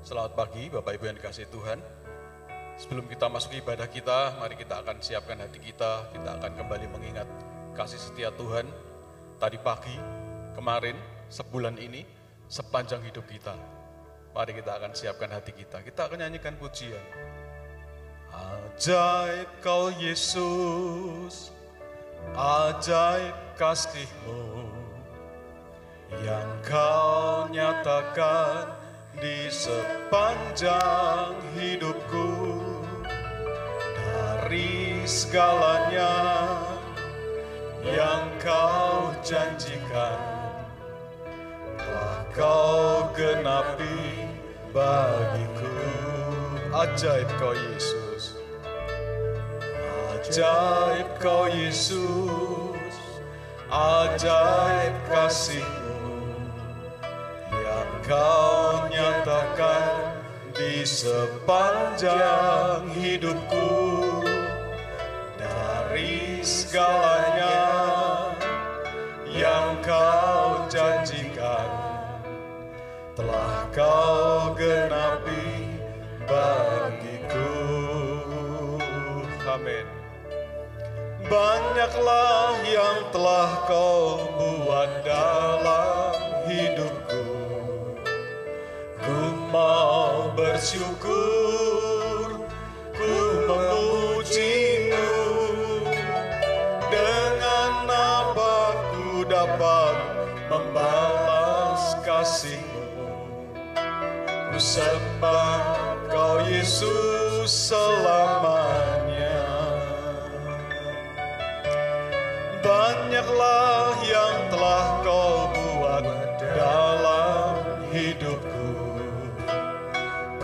Selamat pagi Bapak Ibu yang dikasihi Tuhan. Sebelum kita masuk ibadah kita, mari kita akan siapkan hati kita. Kita akan kembali mengingat kasih setia Tuhan tadi pagi, kemarin, sebulan ini, sepanjang hidup kita. Mari kita akan siapkan hati kita. Kita akan nyanyikan pujian. Ajaib Kau Yesus, ajaib kasih-Mu yang Kau nyatakan di sepanjang hidupku. Dari segalanya yang Kau janjikan telah Kau genapi bagiku. Ajaib Kau Yesus, ajaib Kau Yesus, ajaib kasih-Mu yang Kau nyatakan di sepanjang hidupku. Dari segalanya yang Kau janjikan telah Kau genapi bagiku. Amin. Banyaklah yang telah Kau buat dalam hidupku. Ku mau bersyukur, ku memuji-Mu. Dengan apa ku dapat membalas kasih-Mu? Ku sembah Kau Yesus selamanya. Banyaklah yang telah Kau buat dalam hidupku.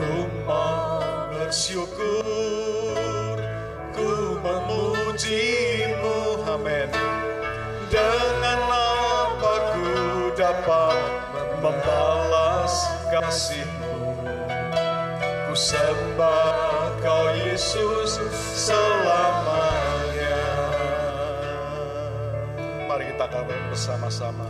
Ku mau bersyukur, ku memuji-Mu. Amin. Dengan apa ku dapat membalas kasih-Mu? Ku sembah Kau Yesus selamanya. Mari kita kawin bersama-sama.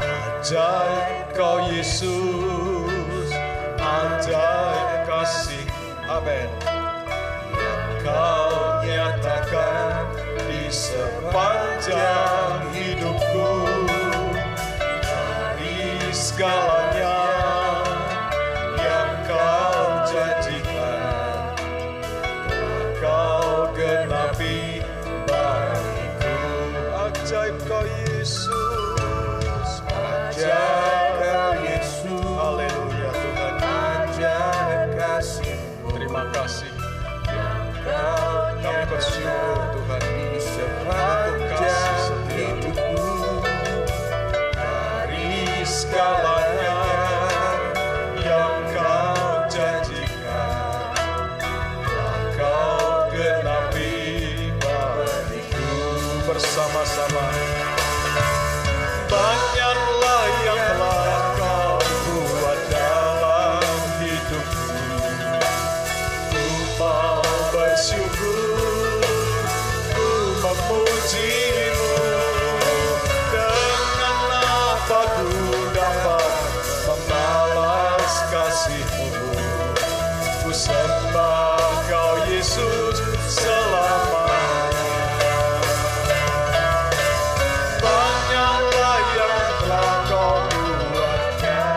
Ajaib Kau Yesus, ajaib kasih, amin, yang Kau nyatakan di sepanjang hidupku. Dari segalanya yang Kau janjikan telah Kau genapi bagiku. Ajaib Kau Yesus, ajaib Kau Yesus, haleluya Tuhan, ajaib kasih-Mu. Terima kasih kami bersyukur Tuhan di sepanjang hidupku. Dari segalanya yang Kau janjikan telah Kau genapi bagiku. Bersama-sama. Banyaklah yang telah Kau buat dalam hidupku. Ku mau bersyukur, ku memuji-Mu. Dengan apa ku dapat membalas kasih-Mu? Ku sembah Kau Yesus selamanya. Banyaklah yang telah Kau buat.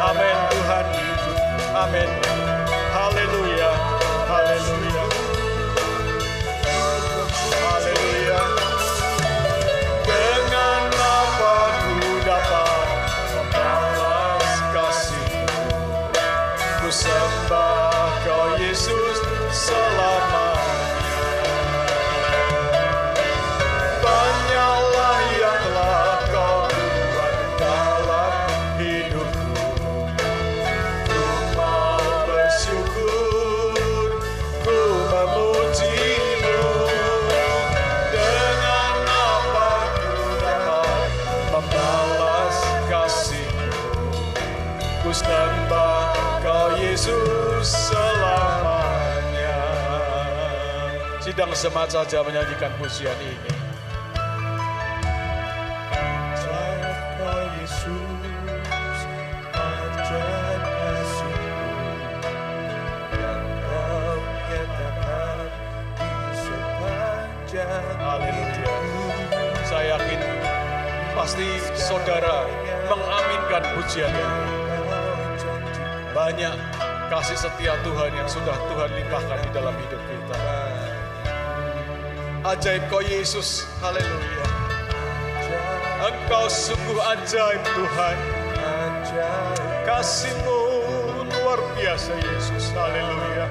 Amin Tuhan. Amin. Haleluya. Haleluya. Haleluya. Dengan apa ku dapat membalas kasih-Mu? Ku sembah Kau Yesus selamanya. Banyaklah yang telah Kau buat dalam hidupku. Ku mau bersyukur, ku memuji-Mu. Dengan apa ku dapat membalas kasih-Mu? Ku sembah Kau Yesus selamanya. Sidang jemaat saja menyanyikan pujian ini. Ajaib Kau Yesus, ajaib pasti saudara mengaminkan pujian ini. Banyak kasih setia Tuhan yang sudah Tuhan limpahkan di dalam hidup kita. Ajaib Kau Yesus, haleluya. Engkau sungguh ajaib Tuhan. Kasih-Mu luar biasa Yesus, haleluya.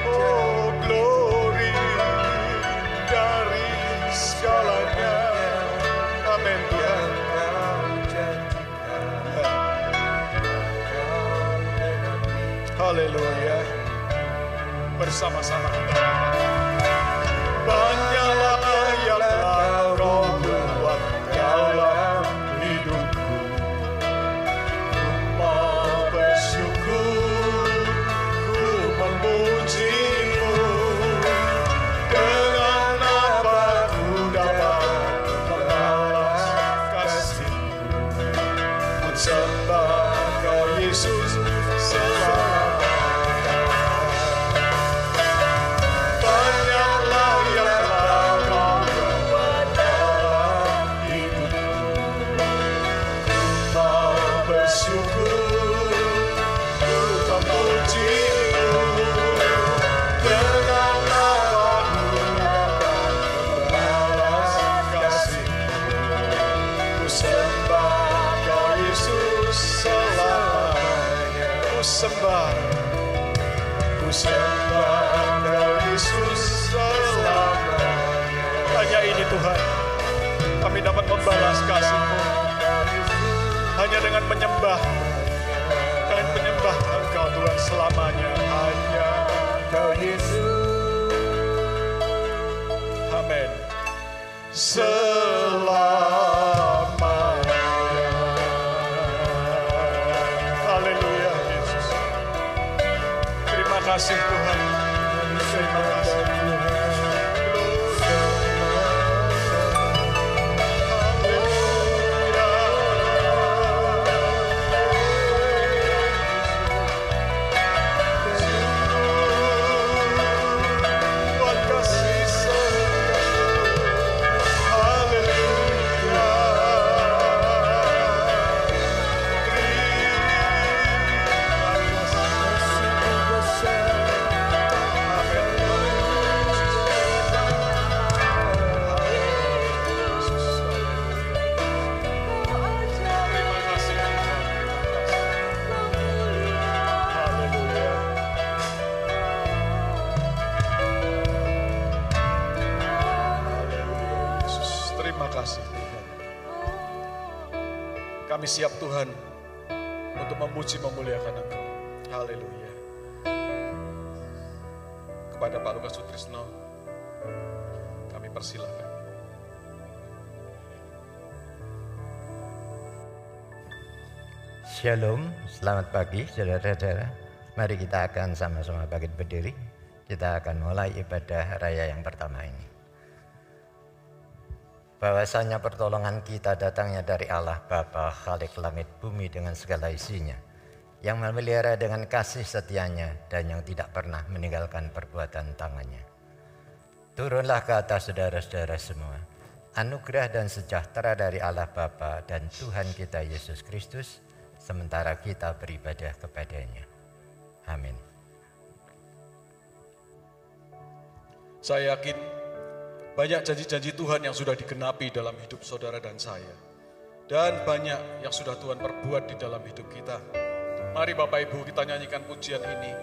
Oh glory dari segalanya. Amin Tuhan. Haleluya. Bersama-sama kita. Banyaklah yang telah Kau buat dalam hidupku. Ku mau bersyukur, ku memuji-Mu. Dengan apa ku dapat membalas kasih-Mu. Ku sembah Kau Yesus selamanya. Ku sembah Kau Yesus selamanya. Hanya ini Tuhan, kami dapat membalas kasih-Mu hanya dengan menyembah Engkau Tuhan selamanya. Hanya Kau Yesus. Amin. Selamanya. Haleluya Yesus. Terima kasih Tuhan. Terima kasih Tuhan. Kami siap Tuhan untuk memuji memuliakan Engkau. Haleluya. Kepada Pak Lukas Sutrisno kami persilakan. Shalom, selamat pagi saudara-saudara. Mari kita akan sama-sama bangkit berdiri. Kita akan mulai ibadah raya yang pertama ini. Bahwasanya pertolongan kita datangnya dari Allah Bapa, Khalik langit bumi dengan segala isinya, yang memelihara dengan kasih setianya dan yang tidak pernah meninggalkan perbuatan tangannya. Turunlah ke atas saudara-saudara semua, anugerah dan sejahtera dari Allah Bapa dan Tuhan kita Yesus Kristus, sementara kita beribadah kepadanya. Amin. Saya yakin banyak janji-janji Tuhan yang sudah digenapi dalam hidup saudara dan saya. Dan banyak yang sudah Tuhan perbuat di dalam hidup kita. Mari Bapak Ibu kita nyanyikan pujian ini.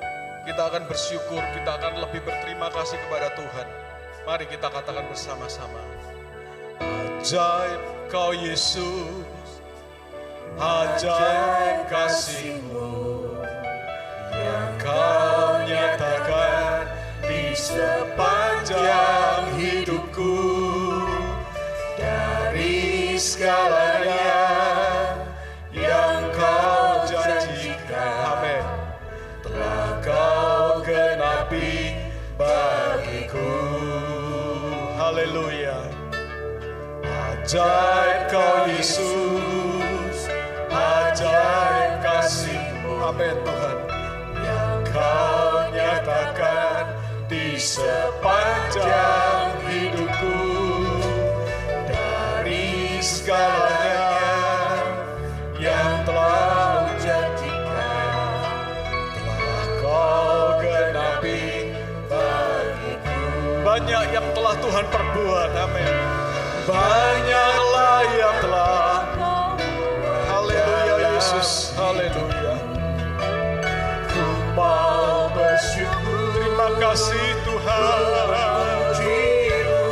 Kita akan bersyukur, kita akan lebih berterima kasih kepada Tuhan. Mari kita katakan bersama-sama. Ajaib Kau Yesus, ajaib kasih-Mu yang Kau nyatakan di sepanjang hidupku. Dari segalanya yang Kau janjikan, amin, telah Kau genapi bagiku. Haleluya. Ajaib Kau Yesus, ajaib kasih-Mu, amin Tuhan, yang Kau nyatakan di sepanjang hidupku. segalanya yang telah janjikan telah kau genapi bagiku. banyak yang telah Tuhan perbuat, amin. Banyaklah yang telah, haleluya Yesus, haleluya. Ku mau bersyukur, Terima kasih Tuhan. memuji-Mu.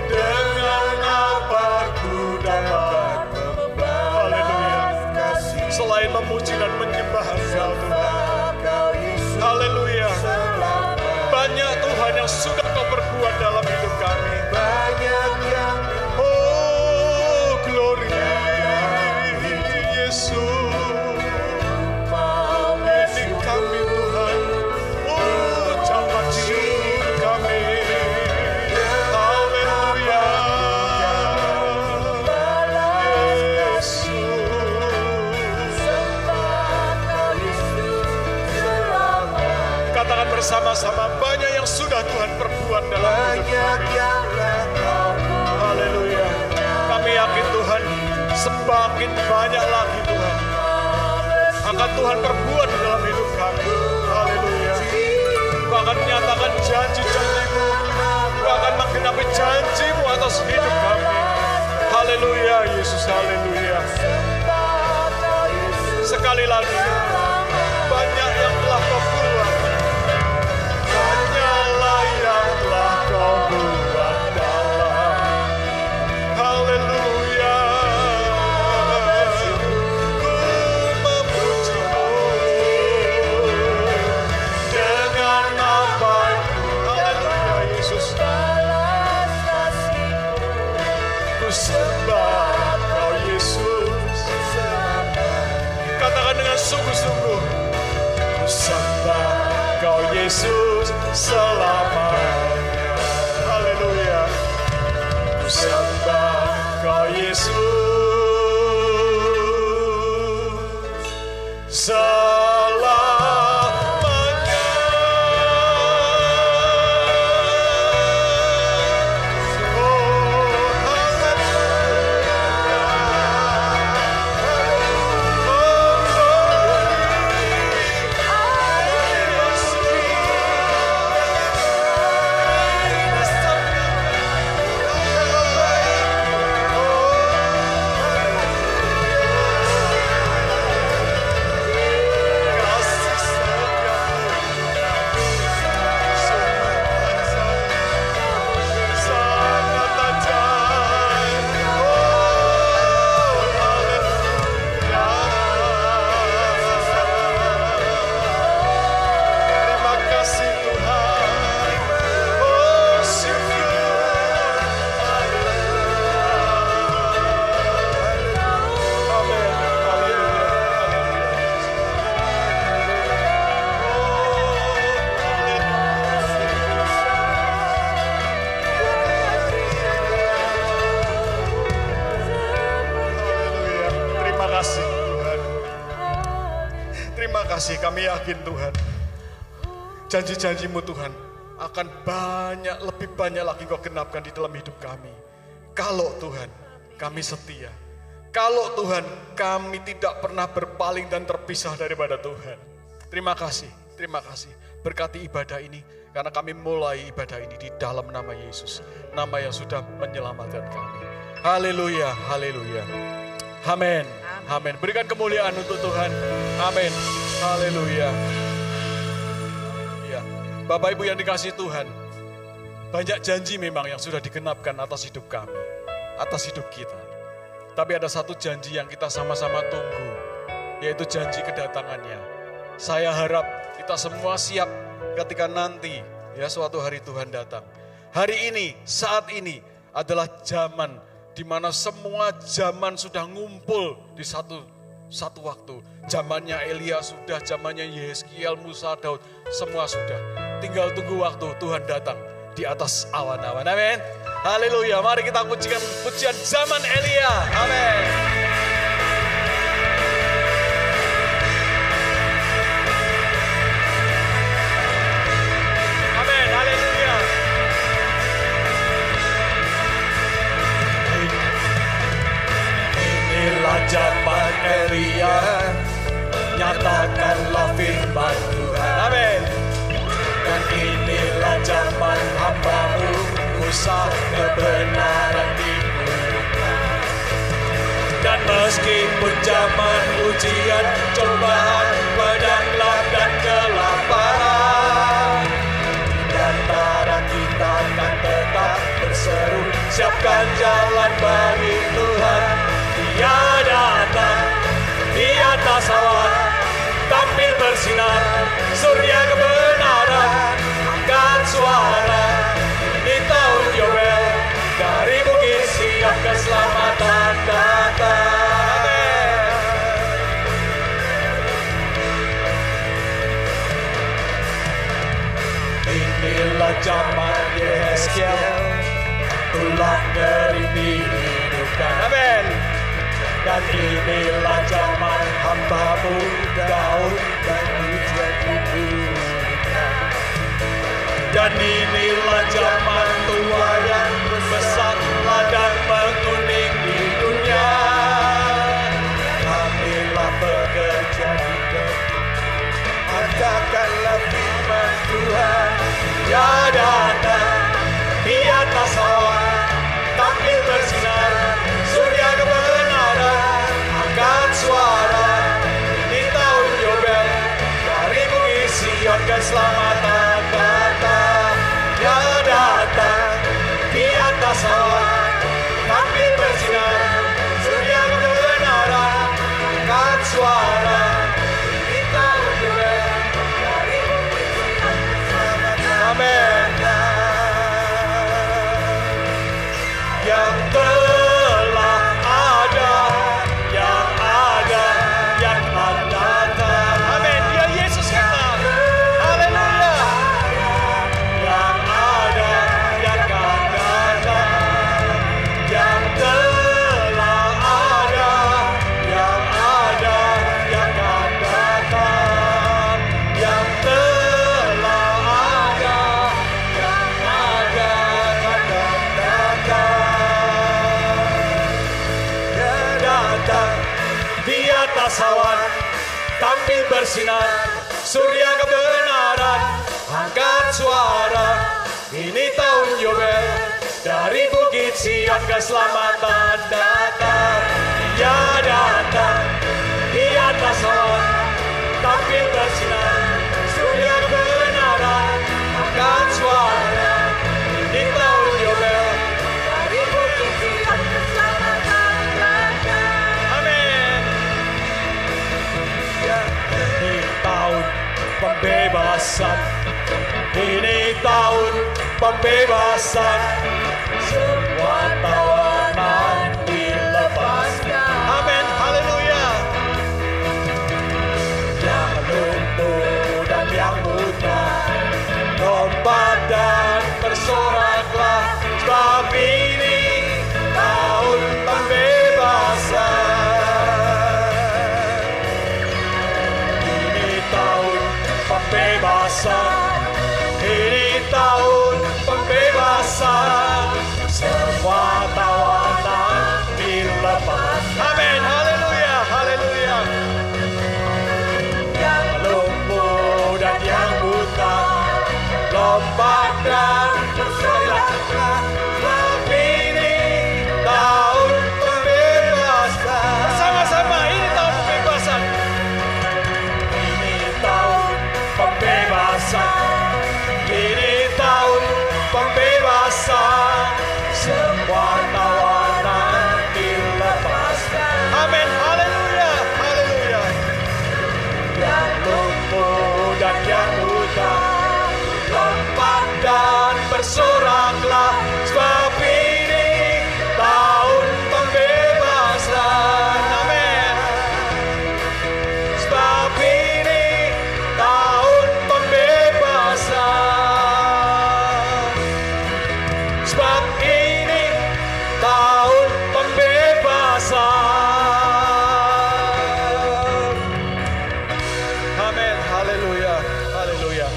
Dengan apa ku dapat, Membalas kasih selain memuji dan menyembah Engkau Tuhan. Kau Yesus Haleluya. selamat. Banyak Tuhan yang sudah kau perbuat dalam hidup kami. Banyak yang Oh, glory Yesus. mau Ini kami Tuhan. Oh, ucapan syukur kami. Haleluya. Yesus. sembah Kau Yesus selamat. Katakan bersama-sama, banyak yang sudah Tuhan perbuat dalam hidup Banyak kami. yang telah Kau Haleluya. Kami yakin Tuhan, semakin banyak lagi Tuhan akan Tuhan perbuat di dalam hidup kami. Haleluya. Kau akan menyatakan janji-janji-Mu. Kau akan menggenapi janji-Mu atas hidup kami. Haleluya Yesus, haleluya. sembah Kau Yesus Sekali lagi, banyak yang telah Kau buat. Banyaklah yang telah Kau buat dalam. Haleluya. Ku memuji-Mu dengan apa. Haleluya Yesus. balas kasih-Mu. Ku sembah Kau Yesus. Katakan dengan sungguh-sungguh. Ku sembah Kau Yesus selamanya. Haleluya. Ku sembah Kau Yesus selamanya. Oh, terima kasih Tuhan. Oh, syukur. Amin. Haleluya. Haleluya. Terima kasih Tuhan. Terima kasih, kami yakin Tuhan. Janji-janji-Mu Tuhan akan lebih banyak lagi Kau genapkan di dalam hidup kami. Kalau Tuhan kami setia. Kalau Tuhan kami tidak pernah berpaling dan terpisah daripada Tuhan. Terima kasih, terima kasih. Berkati ibadah ini karena kami mulai ibadah ini di dalam nama Yesus. Nama yang sudah menyelamatkan kami. Haleluya, haleluya. Amin, amin. Berikan kemuliaan untuk Tuhan. Amin, haleluya. Ya, Bapak Ibu yang dikasihi Tuhan, banyak janji memang yang sudah digenapkan atas hidup kami, atas hidup kita. Tapi ada satu janji yang kita sama-sama tunggu, yaitu janji kedatangannya. Saya harap kita semua siap ketika nanti ya suatu hari Tuhan datang. Hari ini, saat ini adalah zaman di mana semua zaman sudah ngumpul di satu waktu. Zamannya Elia sudah, zamannya Yeskiel, Musa, Daud, semua sudah. Tinggal tunggu waktu Tuhan datang di atas awan-awan. Amin. Haleluya. Mari kita pujikan pujian zaman Elia. Amin. Amin. Haleluya. Elia, nyatakanlah firman Tuhan. Amin. Dan inilah zaman hamba-Mu, Musa kebenaran dibuka. Dan meskipun zaman ujian, cobaan, padang lap dan kelaparan, di antara kita akan tetap berseru, siapkan jalan bagi Tuhan. Dia datang di atas awan, tampil bersinar, surya kebenaran, angkat suara, di tahun Yobel, dari bukit Sion keselamatan datang. Inilah zaman Yeskel, tulang dari dihidupkan. Amin. Dan inilah zaman hamba-Mu, Daud dan ujian diberikan. Dan inilah zaman tua yang besar, ladang menguning di dunia. Kamilah bekerja di depan, katakanlah firman Tuhan. Dia datang di atas awan, tampil bersinar, surya kebenaran, angkat suara, di tahun Yobel, dari bukit Sion keselamatan datang. Dia datang di atas awan, tampil bersinar, surya kebenaran, angkat suara, di tahun Yobel, dari bukit Sion keselamatan. Amin. Yang telah ada, yang akan datang. Amin. Dia Yesus kita. Haleluya. Yang ada, yang akan datang. Yang telah ada, yang akan datang. Yang telah ada, yang akan datang. Datang di atas awan, tampil bersinar, surya kebenaran, angkat suara, ini tahun Yobel, dari bukit Sion keselamatan datang. Dia datang di atas awan, tampil bersinar, surya kebenaran, angkat suara, ini tahun Yobel, dari bukit Sion keselamatan datang. Amin. Ini tahun pembebasan, ini tahun pembebasan, semua tawanan dilepaskan. Amin, haleluya. Yang lumpuh dan yang buta, lompat dan bersoraklah, sebab ini tahun pembebasan. Ini tahun pembebasan, ini tahun pembebasan, semua tawanan dilepas. Amin, haleluya, haleluya. Yang lumpuh dan yang buta, lompat dan bersoraklah, sebab ini tahun pembebasan. Bersama-sama, ini tahun pembebasan. Ini tahun pembebasan, ini tahun pembebasan, semua tawanan dilepaskan. Amin, haleluya, haleluya. Yang lumpuh dan yang buta, lompat dan bersoraklah, sebab ini tahun pembebasan. Amin. Sebab ini tahun pembebasan. Sebab ini tahun pembebasan. Amin, haleluya, haleluya.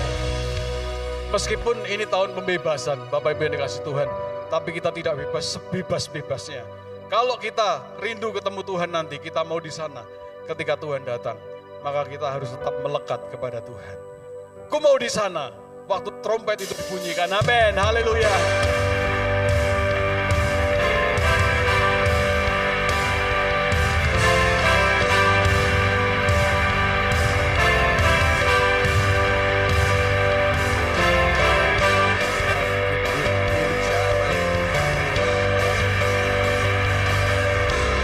Meskipun ini tahun pembebasan, Bapak Ibu yang dikasih Tuhan, tapi kita tidak bebas sebebas-bebasnya. Kalau kita rindu ketemu Tuhan nanti, kita mau di sana ketika Tuhan datang, maka kita harus tetap melekat kepada Tuhan. Ku mau di sana waktu trompet itu dibunyikan. Amin. Haleluya.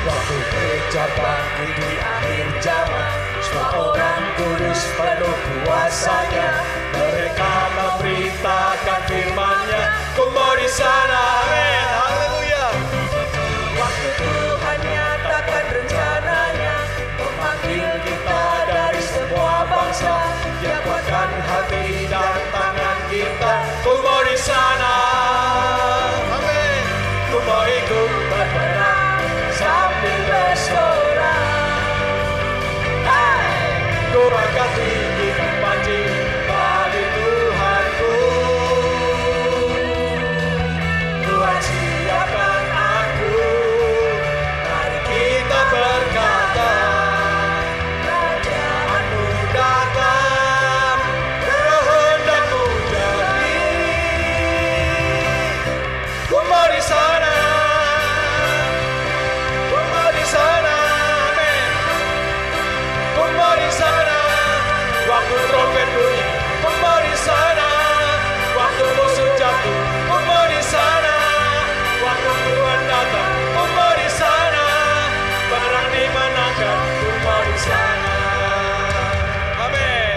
Waktu gereja bangkit di akhir zaman, semua orang kudus penuh kuasanya. Mereka memberitakan firman-Nya, ku mau di sana. Amin. Haleluya. Waktu Tuhan nyatakan rencananya, memanggil kita dari semua bangsa, Dia kuatkan hati dan tangan kita. Ku mau di sana. Amin. Ku mau ikut berperang sambil bersorak. Hai, ku angkat tinggikan panji bagi Tuhanku. Tuhan siapkan aku, mari kita berkata, Kerajaan-Mu datang, kehendak-Mu jadi. Ku mau di sana. Waktu trompet bunyi, ku mau di sana. Waktu musuh jatuh, ku mau di sana. Waktu Tuhan datang, ku mau di sana. Perang dimenangkan, ku mau di sana. Amin.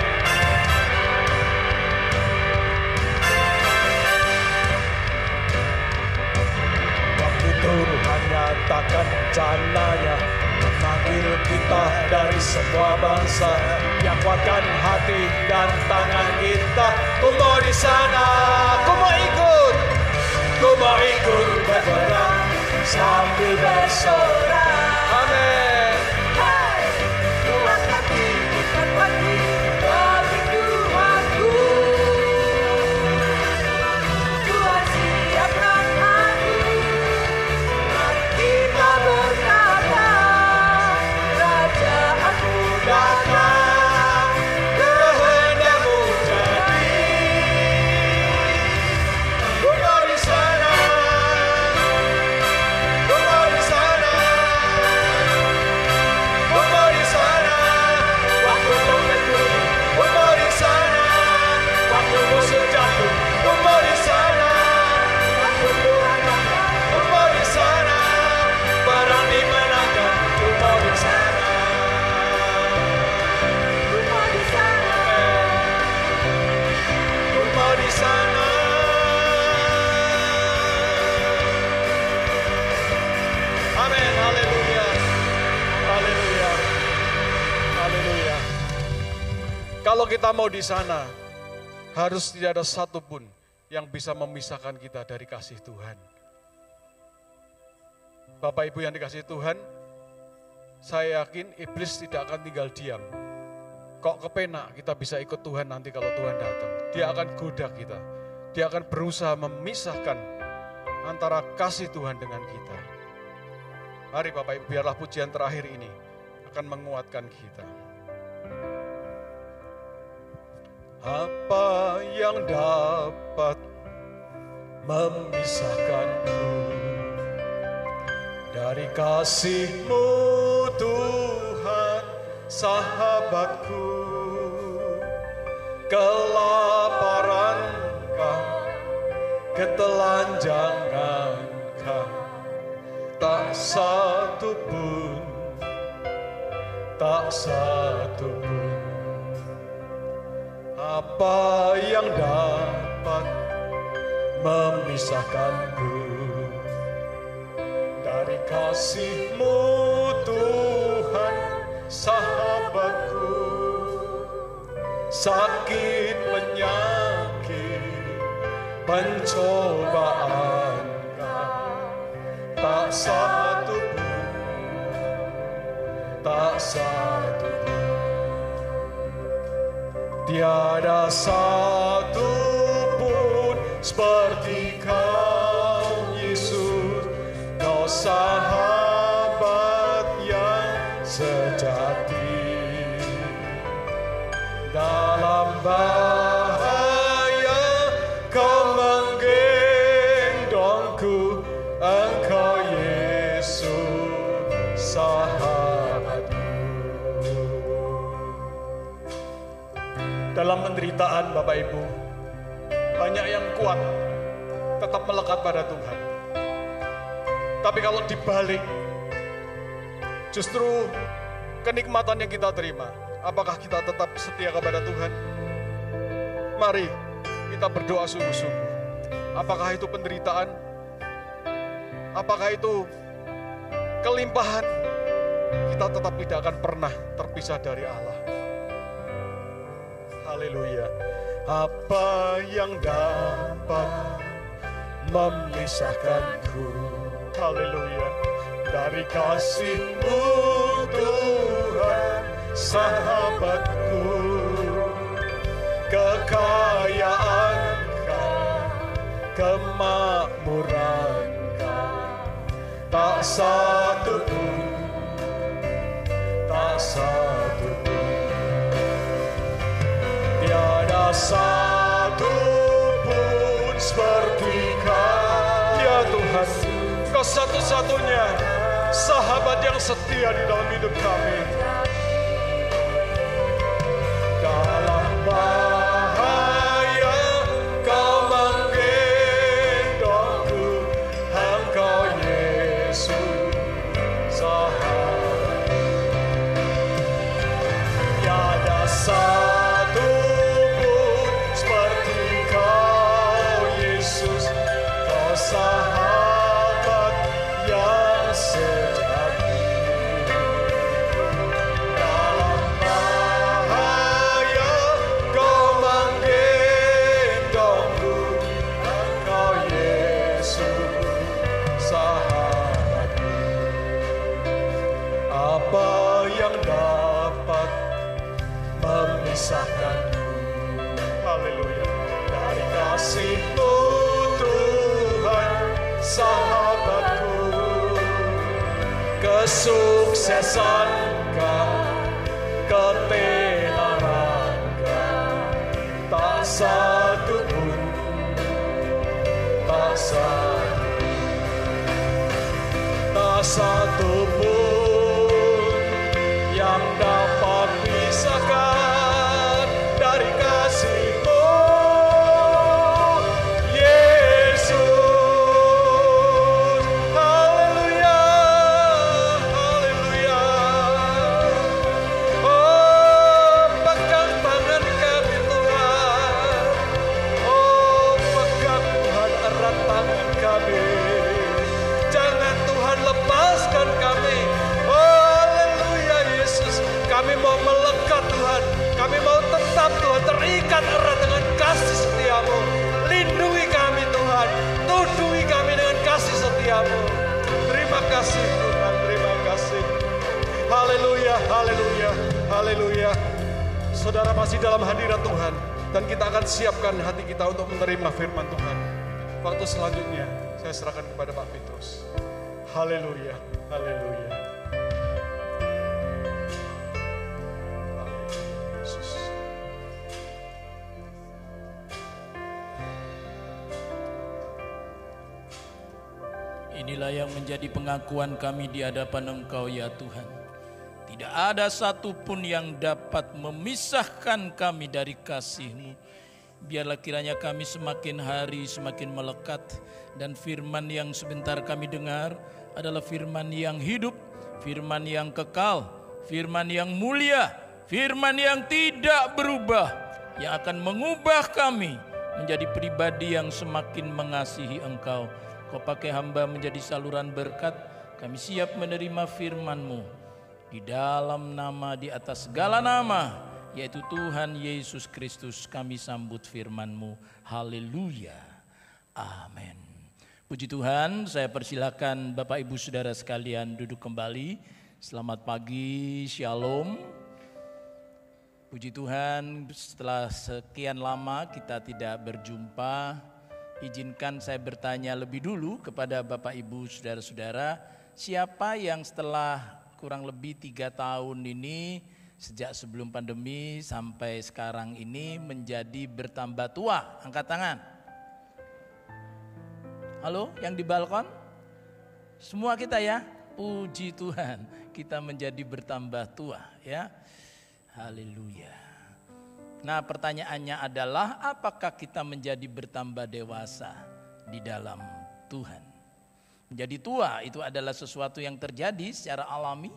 Waktu Tuhan nyatakan rencananya, memanggil kita dari semua bangsa, yang kuatkan hati dan tangan kita. Ku mau di sana, ku mau ikut berperang sambil bersorak. Amin. Hai, ku angkat tinggikan panji bagi Tuhanku. Tuhan siapkan aku, mari kita berkata, Kerajaan-Mu datang, kehendak-Mu jadi. Ku mau di sana, ku mau di sana, ku mau di sana. Waktu trompet bunyi, ku mau di sana. Waktu musuh jatuh, ku mau di sana. Waktu Tuhan datang, ku mau di sana. Perang dimenangkan, ku mau di sana. Ku mau di sana. Ku mau di sana. Amin. Haleluya. Haleluya. Haleluya. Kalau kita mau di sana, harus tidak ada satupun yang bisa memisahkan kita dari kasih Tuhan. Bapak Ibu yang dikasihi Tuhan, saya yakin iblis tidak akan tinggal diam. Kok kepenak kita bisa ikut Tuhan nanti kalau Tuhan datang. Dia akan goda kita. Dia akan berusaha memisahkan antara kasih Tuhan dengan kita. Mari Bapak Ibu, biarlah pujian terakhir ini akan menguatkan kita. Apa yang dapat memisahkanku dari kasih-Mu Tuhan, sahabatku? Kelaparankah, ketelanjangankah? Tak satu pun, tak satu pun. Apa yang dapat memisahkanku dari kasih-Mu Tuhan, sahabatku? Sakit, penyakit, pencobaankah? Tak satu pun, tak satu pun. Tiada satu pun seperti Kau, Yesus, Kau sahabat. Dalam penderitaan Bapak Ibu, banyak yang kuat tetap melekat pada Tuhan. Tapi kalau dibalik, justru kenikmatan yang kita terima, apakah kita tetap setia kepada Tuhan? Mari kita berdoa sungguh-sungguh. Apakah itu penderitaan? Apakah itu kelimpahan? Kita tetap tidak akan pernah terpisah dari Allah. Haleluya. Apa yang dapat memisahkanku, haleluya, dari kasih-Mu Tuhan, sahabatku, kekayaan Kau, kemakmuran Kau, tak satu pun, tak satu pun, tiada satu pun seperti Kau. Ya Tuhan, Kau satu-satunya sahabat yang setia di dalam hidup kami. Dalam bahaya Kau menggendongku, Engkau Yesus sahabat. Tiada satu pun seperti Kau Yesus, Kau sahabat yang sejati. Dalam bahaya Kau menggendongku, Engkau Yesus sahabatku. Apa yang dapat memisahkanku, haleluya, dari kasih-Mu Tuhan, sahabatku. Kesuksesan Kau, ketenaran Kau, tak satu pun, tak satu pun yang dapat pisahkan dari kasih-Mu, Yesus. Haleluya, haleluya. Oh, pegang tangan kami Tuhan. Oh, pegang Tuhan erat tangan kami. Jangan Tuhan lepaskan kami. Oh, haleluya Yesus. Kami mau melekat Tuhan. Kami mau tetap Tuhan terikat erat dengan kasih setia-Mu. Lindungi kami Tuhan. Tuduhi kami dengan kasih setia-Mu. Terima kasih Tuhan. Terima kasih. Haleluya, haleluya, haleluya. Saudara masih dalam hadirat Tuhan. Dan kita akan siapkan hati kita untuk menerima firman Tuhan. Waktu selanjutnya saya serahkan kepada Pak Petrus. Haleluya, haleluya. Yesus. Inilah yang menjadi pengakuan kami di hadapan Engkau ya Tuhan. Tidak ada satupun yang dapat memisahkan kami dari kasih-Mu. Biarlah kiranya kami semakin hari semakin melekat. Dan firman yang sebentar kami dengar adalah firman yang hidup, firman yang kekal, firman yang mulia, firman yang tidak berubah, yang akan mengubah kami menjadi pribadi yang semakin mengasihi Engkau. Kau pakai hamba menjadi saluran berkat, kami siap menerima firman-Mu. Di dalam nama di atas segala nama, yaitu Tuhan Yesus Kristus, kami sambut firman-Mu. Haleluya. Amin. Puji Tuhan, saya persilakan Bapak Ibu Saudara sekalian duduk kembali. Selamat pagi, Shalom. Puji Tuhan, setelah sekian lama kita tidak berjumpa, izinkan saya bertanya lebih dulu kepada Bapak Ibu Saudara-saudara, siapa yang setelah kurang lebih 3 tahun ini, sejak sebelum pandemi sampai sekarang ini menjadi bertambah tua? Angkat tangan. Halo, yang di balkon? Semua kita ya? Puji Tuhan, kita menjadi bertambah tua ya. Haleluya. Nah, pertanyaannya adalah apakah kita menjadi bertambah dewasa di dalam Tuhan? Menjadi tua itu adalah sesuatu yang terjadi secara alami.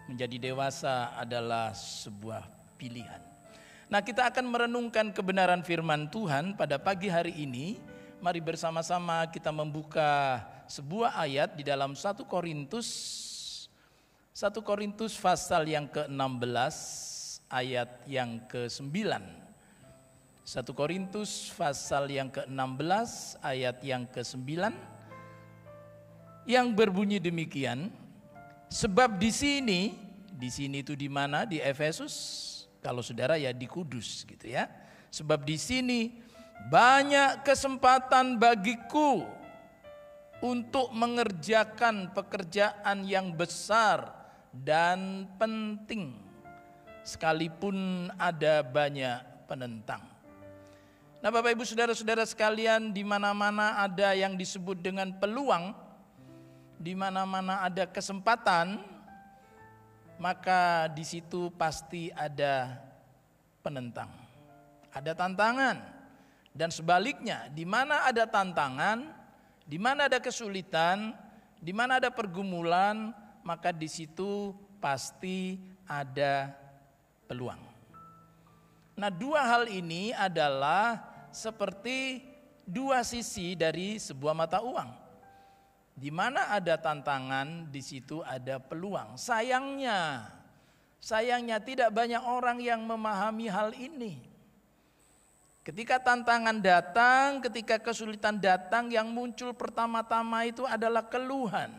Menjadi dewasa adalah sebuah pilihan. Nah, kita akan merenungkan kebenaran firman Tuhan pada pagi hari ini. Mari bersama-sama kita membuka sebuah ayat di dalam 1 Korintus pasal yang ke-16 ayat yang ke-9. 1 Korintus pasal yang ke-16 ayat yang ke-9 yang berbunyi demikian, sebab di sini itu di mana? Di Efesus. Kalau saudara ya di Kudus gitu ya. Sebab di sini banyak kesempatan bagiku untuk mengerjakan pekerjaan yang besar dan penting, sekalipun ada banyak penentang. Nah, Bapak Ibu saudara-saudara sekalian, di mana-mana ada yang disebut dengan peluang, di mana-mana ada kesempatan, maka di situ pasti ada penentang. Ada tantangan. Dan sebaliknya, di mana ada tantangan, di mana ada kesulitan, di mana ada pergumulan, maka di situ pasti ada peluang. Nah, dua hal ini adalah seperti dua sisi dari sebuah mata uang. Di mana ada tantangan, di situ ada peluang. Sayangnya tidak banyak orang yang memahami hal ini. Ketika tantangan datang, ketika kesulitan datang, yang muncul pertama-tama itu adalah keluhan.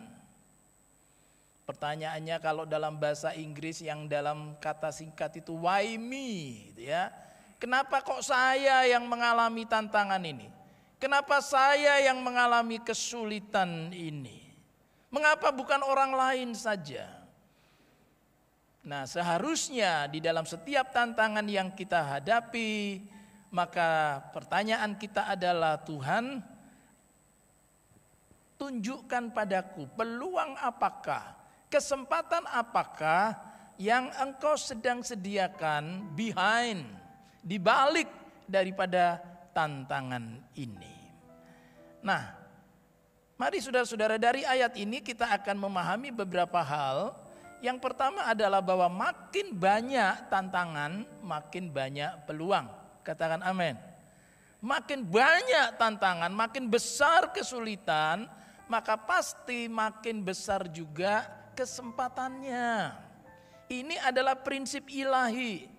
Pertanyaannya kalau dalam bahasa Inggris yang dalam kata singkat itu why me, gitu ya. Kenapa kok saya yang mengalami tantangan ini? Kenapa saya yang mengalami kesulitan ini? Mengapa bukan orang lain saja? Nah, seharusnya di dalam setiap tantangan yang kita hadapi, maka pertanyaan kita adalah, Tuhan, tunjukkan padaku peluang apakah, kesempatan apakah yang Engkau sedang sediakan di balik daripada tantangan ini. Nah, mari saudara-saudara, dari ayat ini kita akan memahami beberapa hal. Yang pertama adalah bahwa makin banyak tantangan, makin banyak peluang. Katakan amin. Makin banyak tantangan, makin besar kesulitan, maka pasti makin besar juga kesempatannya. Ini adalah prinsip ilahi.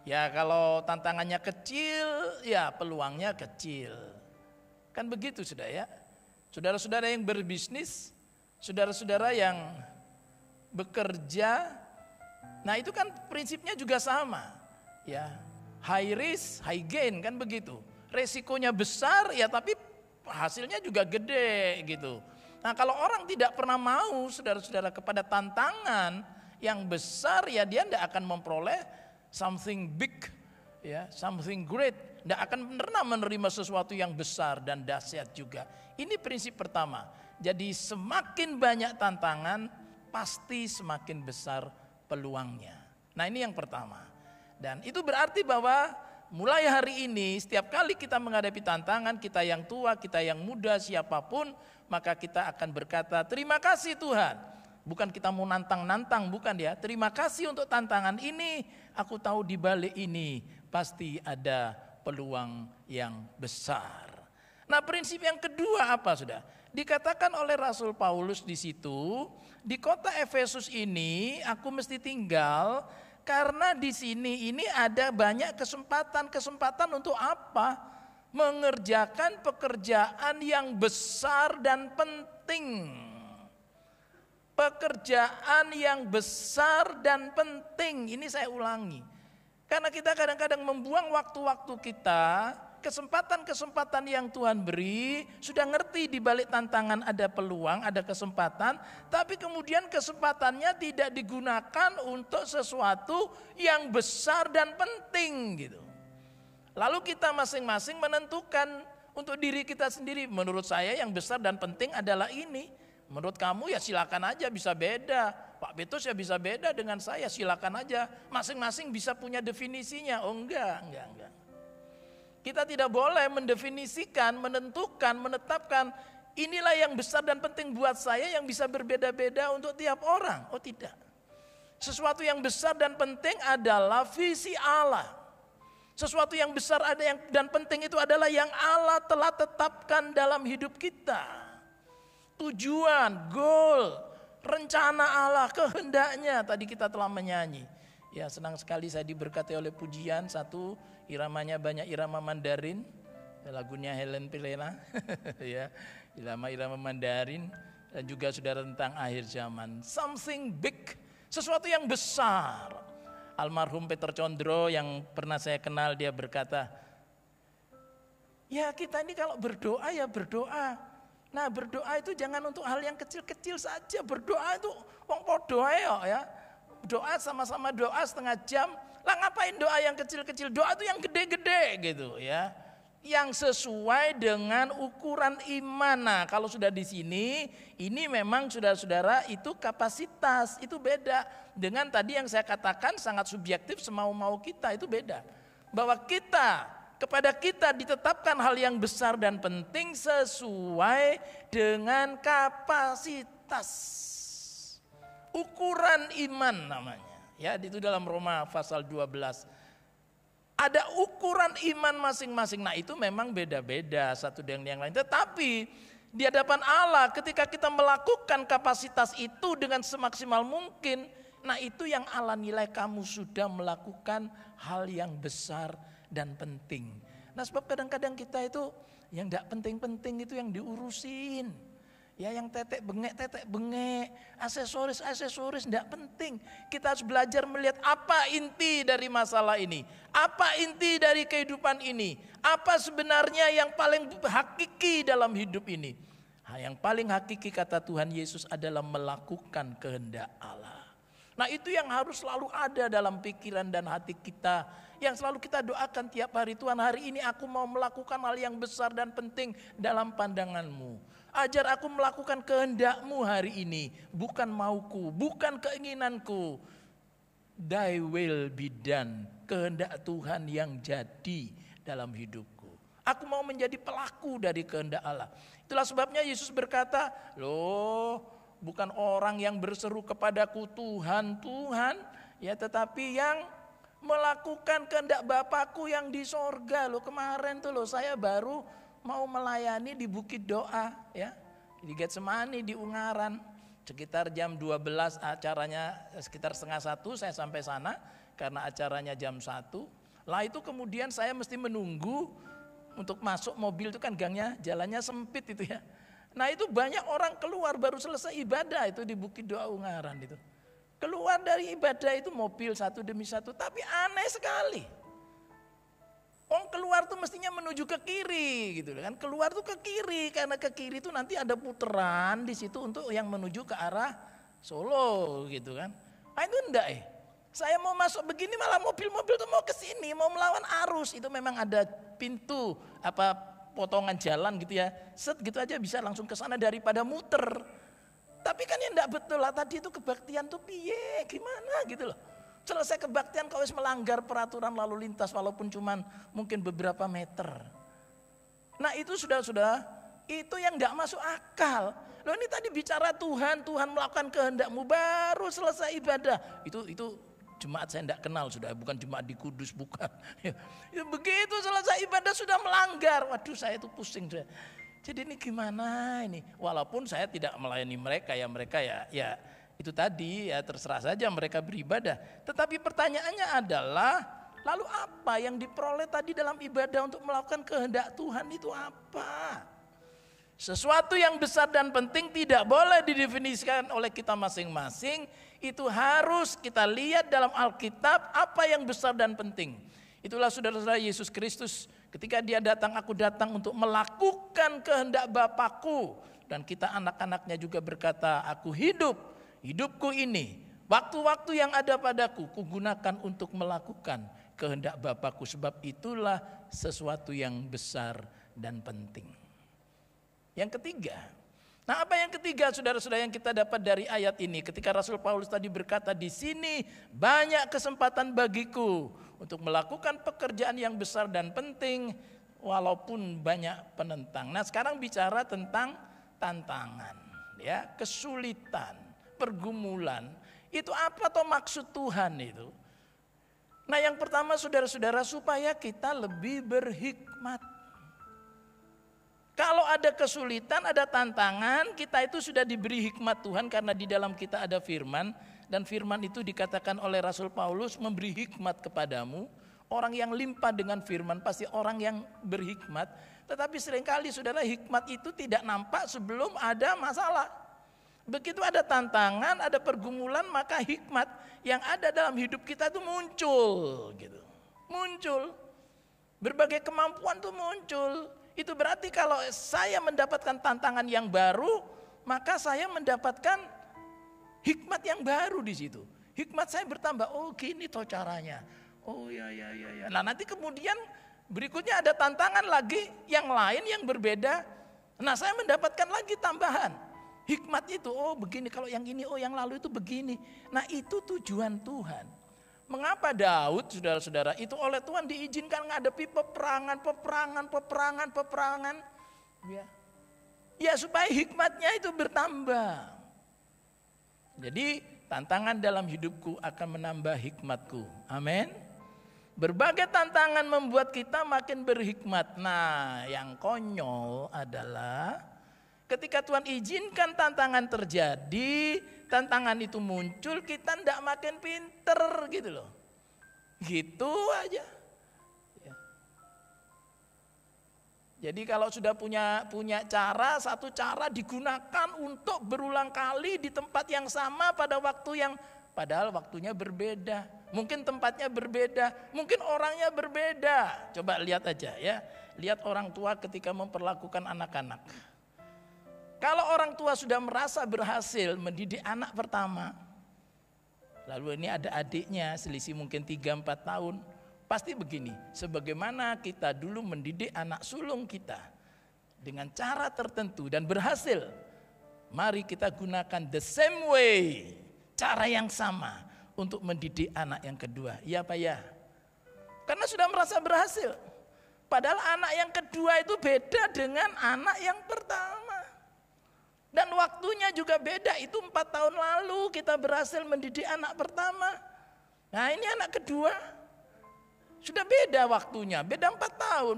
Ya, kalau tantangannya kecil, ya peluangnya kecil. Kan begitu sudah ya. Saudara-saudara yang berbisnis, saudara-saudara yang bekerja, nah itu kan prinsipnya juga sama. Ya, high risk, high gain, kan begitu. Resikonya besar ya, tapi hasilnya juga gede gitu. Nah, kalau orang tidak pernah mau, saudara-saudara, kepada tantangan yang besar, ya dia tidak akan memperoleh something big, ya, something great. Tidak akan pernah menerima sesuatu yang besar dan dahsyat juga. Ini prinsip pertama. Jadi semakin banyak tantangan, pasti semakin besar peluangnya. Nah, ini yang pertama. Dan itu berarti bahwa mulai hari ini, setiap kali kita menghadapi tantangan, kita yang tua, kita yang muda, siapapun, maka kita akan berkata, terima kasih Tuhan. Bukan kita mau nantang-nantang, bukan ya. Terima kasih untuk tantangan ini. Aku tahu di balik ini pasti ada peluang yang besar. Nah, prinsip yang kedua apa sudah? Dikatakan oleh Rasul Paulus di situ, di kota Efesus ini aku mesti tinggal karena di sini ini ada banyak kesempatan untuk apa? Mengerjakan pekerjaan yang besar dan penting. Pekerjaan yang besar dan penting. Ini saya ulangi. Karena kita kadang-kadang membuang waktu-waktu kita, kesempatan-kesempatan yang Tuhan beri, sudah ngerti di balik tantangan ada peluang, ada kesempatan, tapi kemudian kesempatannya tidak digunakan untuk sesuatu yang besar dan penting gitu. Lalu kita masing-masing menentukan untuk diri kita sendiri, menurut saya yang besar dan penting adalah ini, Menurut kamu ya silakan aja, bisa beda. Pak Petrus ya bisa beda dengan saya, silakan aja. Masing-masing bisa punya definisinya. Oh enggak. Kita tidak boleh mendefinisikan, menentukan, menetapkan inilah yang besar dan penting buat saya yang bisa berbeda-beda untuk tiap orang. Oh tidak. Sesuatu yang besar dan penting adalah visi Allah. Sesuatu yang besar dan penting itu adalah yang Allah telah tetapkan dalam hidup kita. Tujuan, goal, rencana Allah, kehendaknya. Tadi kita telah menyanyi. Ya, senang sekali saya diberkati oleh pujian. Satu, iramanya banyak irama Mandarin. Lagunya Helen Pilena. Ya, irama Mandarin. Dan juga sudah tentang akhir zaman. Something big, sesuatu yang besar. Almarhum Peter Condro yang pernah saya kenal, dia berkata, ya kita ini kalau berdoa ya berdoa. Nah berdoa itu jangan untuk hal yang kecil-kecil saja. Berdoa itu wong podo ya. Doa sama-sama doa setengah jam. Lah ngapain doa yang kecil-kecil? Doa itu yang gede-gede gitu ya. Yang sesuai dengan ukuran iman. Nah kalau sudah di sini, ini memang saudara-saudara itu kapasitas. Itu beda dengan tadi yang saya katakan sangat subjektif, semau-mau kita, itu beda. Bahwa kepada kita ditetapkan hal yang besar dan penting sesuai dengan kapasitas. Ukuran iman namanya. Ya, itu dalam Roma pasal 12. Ada ukuran iman masing-masing. Nah, itu memang beda-beda satu dengan yang lain. Tetapi di hadapan Allah ketika kita melakukan kapasitas itu dengan semaksimal mungkin, nah itu yang Allah nilai kamu sudah melakukan hal yang besar dan penting. Nah sebab kadang-kadang kita itu yang tidak penting-penting itu yang diurusin. Ya yang tetek bengek, aksesoris tidak penting. Kita harus belajar melihat apa inti dari masalah ini. Apa inti dari kehidupan ini. Apa sebenarnya yang paling hakiki dalam hidup ini. Yang paling hakiki kata Tuhan Yesus adalah melakukan kehendak Allah. Nah itu yang harus selalu ada dalam pikiran dan hati kita. Yang selalu kita doakan tiap hari, Tuhan hari ini aku mau melakukan hal yang besar dan penting dalam pandangan-Mu. Ajar aku melakukan kehendak-Mu hari ini. Bukan mauku, bukan keinginanku. Thy will be done. Kehendak Tuhan yang jadi dalam hidupku. Aku mau menjadi pelaku dari kehendak Allah. Itulah sebabnya Yesus berkata, loh bukan orang yang berseru kepadaku Tuhan, Tuhan. Ya tetapi yang melakukan kehendak Bapakku yang di sorga. Loh kemarin tuh loh saya baru mau melayani di Bukit Doa ya. Di Getsemani di Ungaran. Sekitar jam 12 acaranya, sekitar 12:30 saya sampai sana. Karena acaranya jam 1. Lah itu kemudian saya mesti menunggu untuk masuk mobil itu kan gangnya, jalannya sempit itu ya. Nah itu banyak orang keluar baru selesai ibadah itu di Bukit Doa Ungaran itu. Keluar dari ibadah itu mobil satu demi satu, tapi aneh sekali. Orang keluar tuh mestinya menuju ke kiri gitu kan. Keluar tuh ke kiri karena ke kiri itu nanti ada puteran di situ untuk yang menuju ke arah Solo gitu kan. Nah itu enggak Saya mau masuk begini malah mobil-mobil tuh mau ke sini, mau melawan arus. Itu memang ada pintu potongan jalan gitu ya. Set gitu aja bisa langsung ke sana daripada muter. Tapi kan yang enggak betul lah tadi itu kebaktian tuh piye gimana gitu loh. Selesai kebaktian kau harus melanggar peraturan lalu lintas walaupun cuman mungkin beberapa meter. Nah itu sudah itu yang enggak masuk akal. Loh ini tadi bicara Tuhan melakukan kehendak-Mu baru selesai ibadah. Itu jemaat saya enggak kenal sudah, bukan jemaat di Kudus, bukan. Ya, begitu selesai ibadah sudah melanggar. Waduh saya itu pusing sudah. Jadi ini gimana ini? Walaupun saya tidak melayani mereka ya itu tadi ya terserah saja mereka beribadah. Tetapi pertanyaannya adalah lalu apa yang diperoleh tadi dalam ibadah untuk melakukan kehendak Tuhan itu apa? Sesuatu yang besar dan penting tidak boleh didefinisikan oleh kita masing-masing. Itu harus kita lihat dalam Alkitab apa yang besar dan penting. Itulah saudara-saudara Yesus Kristus ketika dia datang, aku datang untuk melakukan kehendak Bapakku. Dan kita anak-anaknya juga berkata, aku hidupku ini, waktu-waktu yang ada padaku, kugunakan untuk melakukan kehendak Bapakku. Sebab itulah sesuatu yang besar dan penting. Yang ketiga, Nah, apa yang ketiga saudara-saudara yang kita dapat dari ayat ini ketika Rasul Paulus tadi berkata di sini banyak kesempatan bagiku untuk melakukan pekerjaan yang besar dan penting walaupun banyak penentang. Nah, sekarang bicara tentang tantangan, ya, kesulitan, pergumulan. Itu apa toh maksud Tuhan itu? Nah, yang pertama saudara-saudara supaya kita lebih berhikmat. Kalau ada kesulitan, ada tantangan, kita itu sudah diberi hikmat Tuhan karena di dalam kita ada firman. Dan firman itu dikatakan oleh Rasul Paulus memberi hikmat kepadamu. Orang yang limpah dengan firman pasti orang yang berhikmat. Tetapi seringkali saudara hikmat itu tidak nampak sebelum ada masalah. Begitu ada tantangan, ada pergumulan, maka hikmat yang ada dalam hidup kita itu muncul. Gitu. Muncul. Berbagai kemampuan itu muncul. Itu berarti kalau saya mendapatkan tantangan yang baru, maka saya mendapatkan hikmat yang baru di situ. Hikmat saya bertambah, oh gini toh caranya. Oh ya. Nah nanti kemudian berikutnya ada tantangan lagi yang lain yang berbeda. Nah saya mendapatkan lagi tambahan. Hikmat itu, oh begini kalau yang ini, oh yang lalu itu begini. Nah itu tujuan Tuhan. Mengapa Daud, saudara-saudara, itu oleh Tuhan diizinkan menghadapi peperangan. Ya supaya hikmatnya itu bertambah. Jadi tantangan dalam hidupku akan menambah hikmatku. Amin. Berbagai tantangan membuat kita makin berhikmat. Nah yang konyol adalah ketika Tuhan izinkan tantangan terjadi, tantangan itu muncul, kita tidak makin pinter gitu loh. Gitu aja. Ya. Jadi kalau sudah punya cara, satu cara digunakan untuk berulang kali di tempat yang sama pada waktu yang padahal waktunya berbeda. Mungkin tempatnya berbeda, mungkin orangnya berbeda. Coba lihat aja ya. Lihat orang tua ketika memperlakukan anak-anak. Kalau orang tua sudah merasa berhasil mendidik anak pertama, lalu ini ada adiknya selisih mungkin 3-4 tahun, pasti begini, sebagaimana kita dulu mendidik anak sulung kita dengan cara tertentu dan berhasil, mari kita gunakan the same way, cara yang sama untuk mendidik anak yang kedua. Iya apa ya? Karena sudah merasa berhasil. Padahal anak yang kedua itu beda dengan anak yang pertama. Dan waktunya juga beda, itu 4 tahun lalu kita berhasil mendidik anak pertama. Nah ini anak kedua, sudah beda waktunya, beda 4 tahun,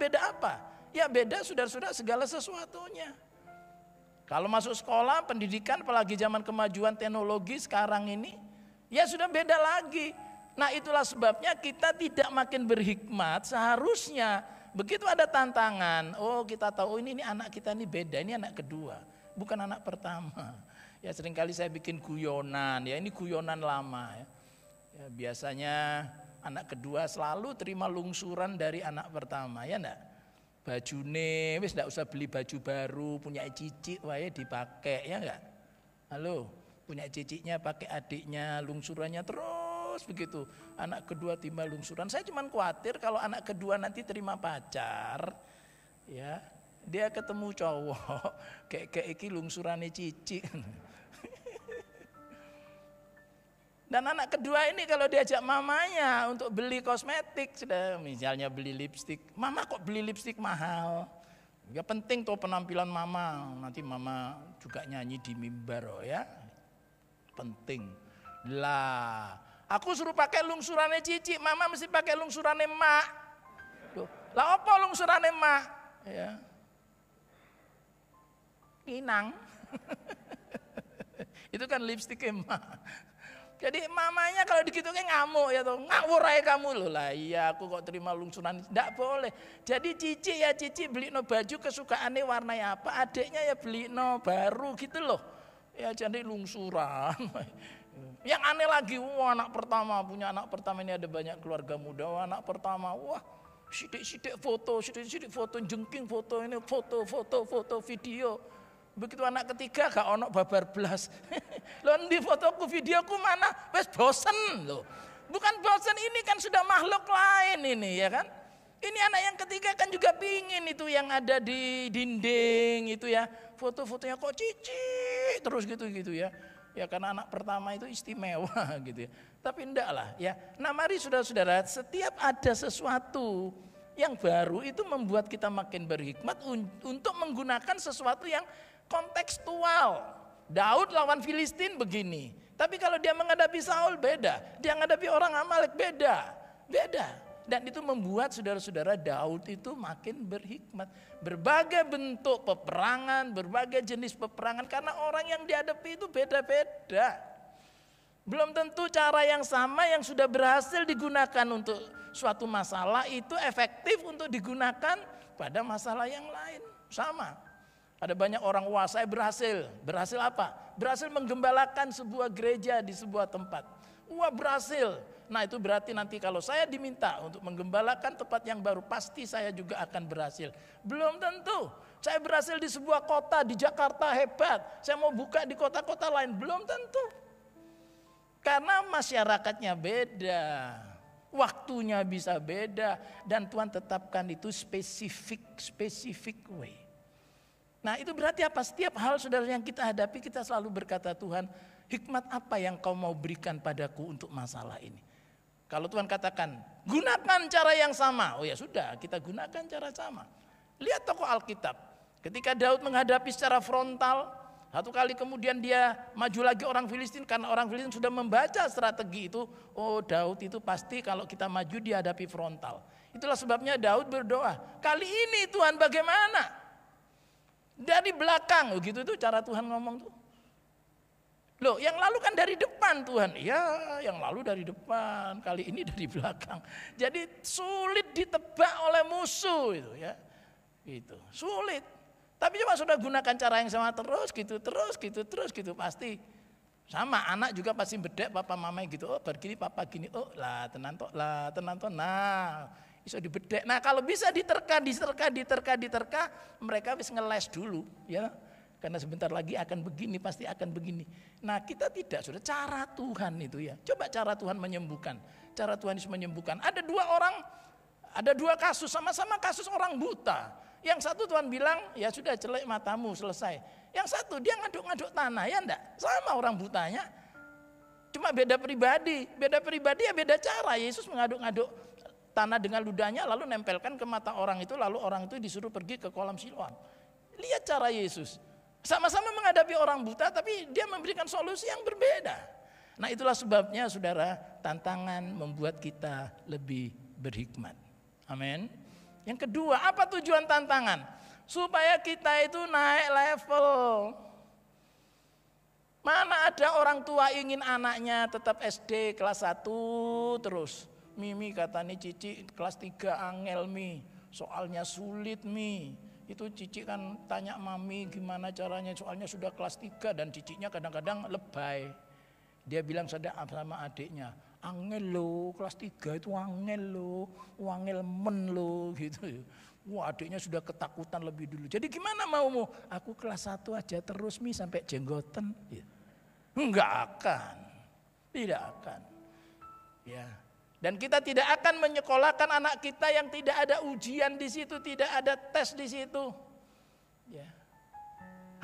beda apa? Ya beda saudara-saudara segala sesuatunya. Kalau masuk sekolah, pendidikan apalagi zaman kemajuan teknologi sekarang ini, ya sudah beda lagi. Nah itulah sebabnya kita tidak makin berhikmat seharusnya. Begitu ada tantangan, oh kita tahu oh, ini anak kita ini beda, ini anak kedua, bukan anak pertama. Ya seringkali saya bikin guyonan, ya ini guyonan lama. Ya biasanya anak kedua selalu terima lungsuran dari anak pertama, ya enggak? Bajune, wis enggak usah beli baju baru, punya cicik, wae dipakai, ya enggak? Halo, punya ciciknya pakai adiknya, lungsurannya terus begitu. Anak kedua timbal lungsuran. Saya cuma khawatir kalau anak kedua nanti terima pacar, ya dia ketemu cowok kayak iki lungsurane cici. Dan anak kedua ini kalau diajak mamanya untuk beli kosmetik, sudah misalnya beli lipstik, mama kok beli lipstik mahal? Ya penting tuh penampilan mama, nanti mama juga nyanyi di mimbar oh ya, penting. Lah, aku suruh pakai lungsurane cici, mama mesti pakai lungsurane mak. Loh, lah apa lungsurane mak? Ya. Inang. Itu kan lipstik emak. Jadi mamanya kalau digituin ngamuk ya tuh, ngawur aja kamu loh lah. Iya aku kok terima lungsuran, tidak boleh. Jadi cici beli no baju kesukaannya warnanya apa, adiknya ya beli no baru gitu loh. Ya jadi lungsuran. Yang aneh lagi, wah anak pertama, punya anak pertama ini ada banyak keluarga muda, wah anak pertama, wah sidik foto, jengking foto ini, foto video. Begitu anak ketiga gak ono babar blas. Loh di fotoku videoku mana? Wes bosen loh. Bukan bosen, ini kan sudah makhluk lain ini ya kan. Ini anak yang ketiga kan juga pingin itu yang ada di dinding itu ya. foto-fotonya kok Cici terus gitu ya. Ya karena anak pertama itu istimewa gitu ya. Tapi enggak lah ya. Nah mari saudara-saudara, setiap ada sesuatu yang baru itu membuat kita makin berhikmat untuk menggunakan sesuatu yang kontekstual. Daud lawan Filistin begini. Tapi kalau dia menghadapi Saul beda. Dia menghadapi orang Amalek beda. Dan itu membuat saudara-saudara Daud itu makin berhikmat. Berbagai bentuk peperangan, berbagai jenis peperangan. Karena orang yang dihadapi itu beda-beda. Belum tentu cara yang sama yang sudah berhasil digunakan untuk suatu masalah itu efektif untuk digunakan pada masalah yang lain. Sama. Ada banyak orang, wah saya berhasil. Berhasil apa? Berhasil menggembalakan sebuah gereja di sebuah tempat. Wah berhasil. Nah itu berarti nanti kalau saya diminta untuk menggembalakan tempat yang baru, pasti saya juga akan berhasil. Belum tentu. Saya berhasil di sebuah kota, di Jakarta hebat. Saya mau buka di kota-kota lain, belum tentu. Karena masyarakatnya beda. Waktunya bisa beda. Dan Tuhan tetapkan itu spesifik way. Nah itu berarti apa? Setiap hal saudara yang kita hadapi, kita selalu berkata, Tuhan, hikmat apa yang kau mau berikan padaku untuk masalah ini? Kalau Tuhan katakan, gunakan cara yang sama. Oh ya sudah, kita gunakan cara sama. Lihat tokoh Alkitab. Ketika Daud menghadapi secara frontal, satu kali kemudian dia maju lagi orang Filistin. Karena orang Filistin sudah membaca strategi itu. Oh Daud itu pasti kalau kita maju dihadapi frontal. Itulah sebabnya Daud berdoa. Kali ini Tuhan bagaimana? Dari belakang, gitu itu cara Tuhan ngomong tuh. Loh, yang lalu kan dari depan Tuhan. Ya, yang lalu dari depan, kali ini dari belakang. Jadi sulit ditebak oleh musuh itu ya. Gitu, sulit. Tapi coba sudah gunakan cara yang sama terus gitu pasti. Sama anak juga pasti bedek papa mama gitu. Oh, begini papa gini. Oh, lah tenan tok. Nah, bisa dibedek. Nah kalau bisa diterka, mereka bisa ngeles dulu ya. Karena sebentar lagi akan begini, pasti akan begini. Nah kita tidak, sudah cara Tuhan itu ya. Coba cara Tuhan menyembuhkan. Cara Tuhan Yesus menyembuhkan. Ada dua kasus, sama-sama kasus orang buta. Yang satu Tuhan bilang, ya sudah celek matamu, selesai. Yang satu dia ngaduk-ngaduk tanah, ya enggak? Sama orang butanya. Cuma beda pribadi ya beda cara. Yesus mengaduk-ngaduk tanah dengan ludahnya lalu nempelkan ke mata orang itu, lalu orang itu disuruh pergi ke kolam Siloam. Lihat cara Yesus. Sama-sama menghadapi orang buta tapi dia memberikan solusi yang berbeda. Nah itulah sebabnya saudara, tantangan membuat kita lebih berhikmat. Amin. Yang kedua, apa tujuan tantangan? Supaya kita itu naik level. Mana ada orang tua ingin anaknya tetap SD kelas 1 terus. Mimi katanya Cici kelas 3 angel Mi, soalnya sulit Mi. Itu Cici kan tanya mami gimana caranya, soalnya sudah kelas 3 dan Cicinya kadang-kadang lebay. Dia bilang sama adiknya, angel lo, kelas 3 itu angel lo, angel men lo gitu. Wah adiknya sudah ketakutan lebih dulu. Jadi gimana maumu? Aku kelas 1 aja terus Mi sampai jenggoten. Enggak akan, tidak akan. Ya. Dan kita tidak akan menyekolahkan anak kita yang tidak ada ujian di situ, tidak ada tes di situ. Ya.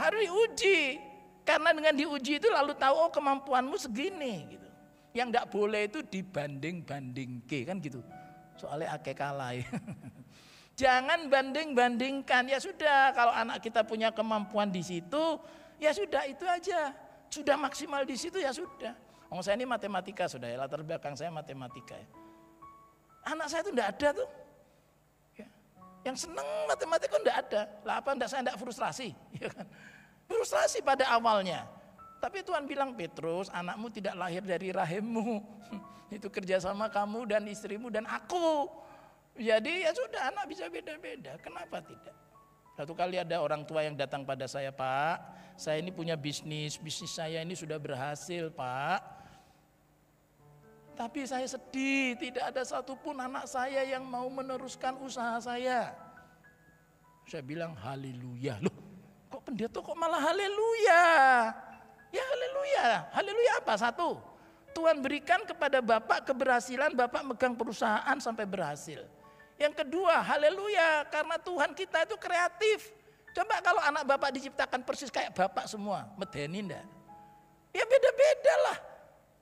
Harus diuji, karena dengan diuji itu lalu tahu oh kemampuanmu segini. Gitu. Yang tidak boleh itu dibanding-bandingke kan gitu. Soalnya akeh kalah. Jangan banding-bandingkan. Ya sudah, kalau anak kita punya kemampuan di situ, ya sudah itu aja. Sudah maksimal di situ ya sudah. Oh saya ini matematika sudah ya, latar belakang saya matematika ya. Anak saya itu enggak ada tuh. Ya. Yang senang matematika enggak ada. Lah apa enggak, saya enggak frustrasi, ya kan? Frustrasi pada awalnya. Tapi Tuhan bilang, Petrus, anakmu tidak lahir dari rahimmu. Itu kerjasama kamu dan istrimu dan aku. Jadi ya sudah, anak bisa beda-beda. Kenapa tidak? Satu kali ada orang tua yang datang pada saya, Pak, saya ini punya bisnis saya ini sudah berhasil, Pak. Tapi saya sedih, tidak ada satupun anak saya yang mau meneruskan usaha saya. Saya bilang haleluya. Loh, kok pendeta kok malah haleluya? Ya haleluya. Haleluya apa? Satu, Tuhan berikan kepada Bapak keberhasilan, Bapak megang perusahaan sampai berhasil. Yang kedua, haleluya, karena Tuhan kita itu kreatif. Coba kalau anak bapak diciptakan persis kayak bapak semua, medeni enggak? Ya beda-beda lah.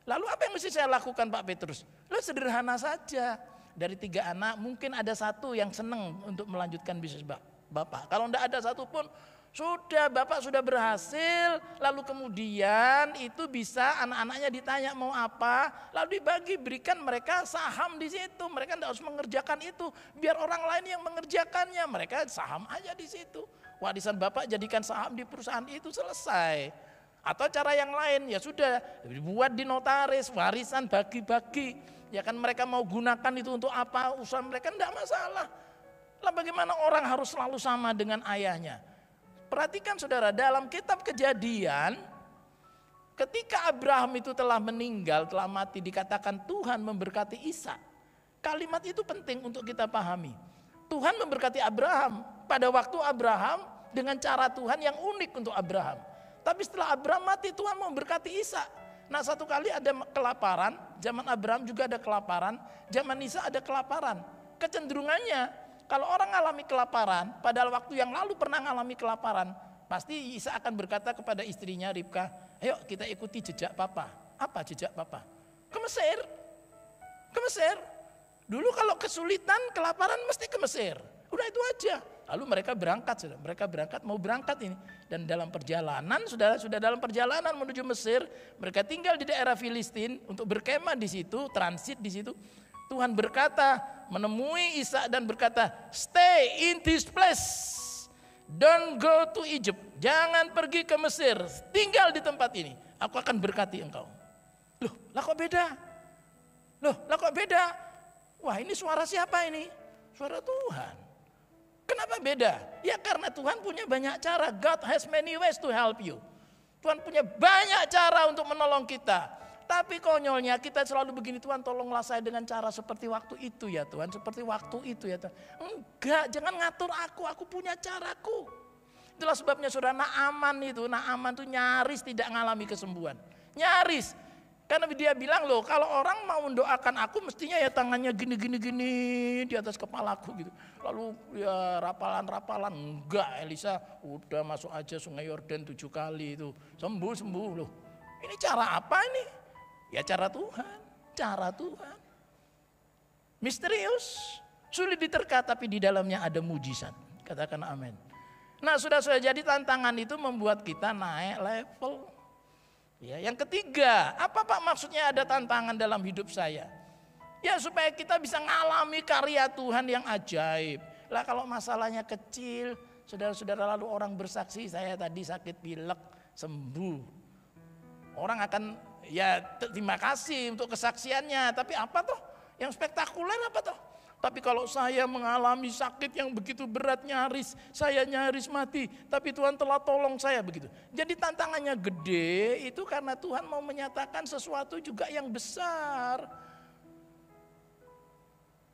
Lalu apa yang mesti saya lakukan Pak Petrus? Lo sederhana saja. Dari 3 anak mungkin ada 1 yang senang untuk melanjutkan bisnis bapak. Kalau enggak ada 1 pun, sudah bapak sudah berhasil. Lalu kemudian itu bisa anak-anaknya ditanya mau apa, lalu dibagi, berikan mereka saham di situ. Mereka enggak harus mengerjakan itu, biar orang lain yang mengerjakannya. Mereka saham aja di situ. Warisan bapak jadikan saham di perusahaan itu, selesai. Atau cara yang lain, ya sudah dibuat di notaris, warisan bagi-bagi. Ya kan mereka mau gunakan itu untuk apa, usaha mereka enggak masalah. Lah bagaimana orang harus selalu sama dengan ayahnya? Perhatikan saudara, dalam kitab Kejadian, ketika Abraham itu telah meninggal, telah mati, dikatakan Tuhan memberkati Ishak. Kalimat itu penting untuk kita pahami. Tuhan memberkati Abraham pada waktu Abraham dengan cara Tuhan yang unik untuk Abraham. Tapi setelah Abraham mati, Tuhan memberkati Ishak. Nah, satu kali ada kelaparan, zaman Abraham juga ada kelaparan, zaman Ishak ada kelaparan. Kecenderungannya, kalau orang mengalami kelaparan, pada waktu yang lalu pernah mengalami kelaparan, pasti Ishak akan berkata kepada istrinya Ribka, ayo kita ikuti jejak papa. Apa jejak papa? Ke Mesir. Ke Mesir. Dulu kalau kesulitan, kelaparan mesti ke Mesir. Udah itu aja. Lalu mereka berangkat, mau berangkat ini. Dan dalam perjalanan, sudah dalam perjalanan menuju Mesir, mereka tinggal di daerah Filistin untuk berkemah di situ, transit di situ. Tuhan berkata, menemui Ishak dan berkata, stay in this place, don't go to Egypt, jangan pergi ke Mesir, tinggal di tempat ini, aku akan berkati engkau. Loh, lah kok beda? Wah, ini suara siapa ini? Suara Tuhan. Kenapa beda? Ya karena Tuhan punya banyak cara. God has many ways to help you. Tuhan punya banyak cara untuk menolong kita. Tapi konyolnya kita selalu begini, Tuhan tolonglah saya dengan cara seperti waktu itu ya Tuhan. Seperti waktu itu ya Tuhan. Enggak, jangan ngatur aku punya caraku. Itulah sebabnya saudara Naaman itu nyaris tidak mengalami kesembuhan. Nyaris. Karena dia bilang loh, kalau orang mau mendoakan aku mestinya ya tangannya gini di atas kepalaku gitu. Lalu ya rapalan, enggak, Elisa udah masuk aja sungai Yordan 7 kali itu. Sembuh loh. Ini cara apa ini? Ya cara Tuhan. Misterius, sulit diterka tapi di dalamnya ada mujizat. Katakan amin. Nah sudah jadi tantangan itu membuat kita naik level. Ya, yang ketiga, apa Pak maksudnya ada tantangan dalam hidup saya? Ya supaya kita bisa ngalami karya Tuhan yang ajaib. Lah kalau masalahnya kecil, saudara-saudara lalu orang bersaksi, saya tadi sakit pilek, sembuh. Orang akan ya terima kasih untuk kesaksiannya, tapi apa toh? Yang spektakuler apa toh? Tapi kalau saya mengalami sakit yang begitu berat, saya nyaris mati, tapi Tuhan telah tolong saya begitu. Jadi tantangannya gede itu karena Tuhan mau menyatakan sesuatu juga yang besar.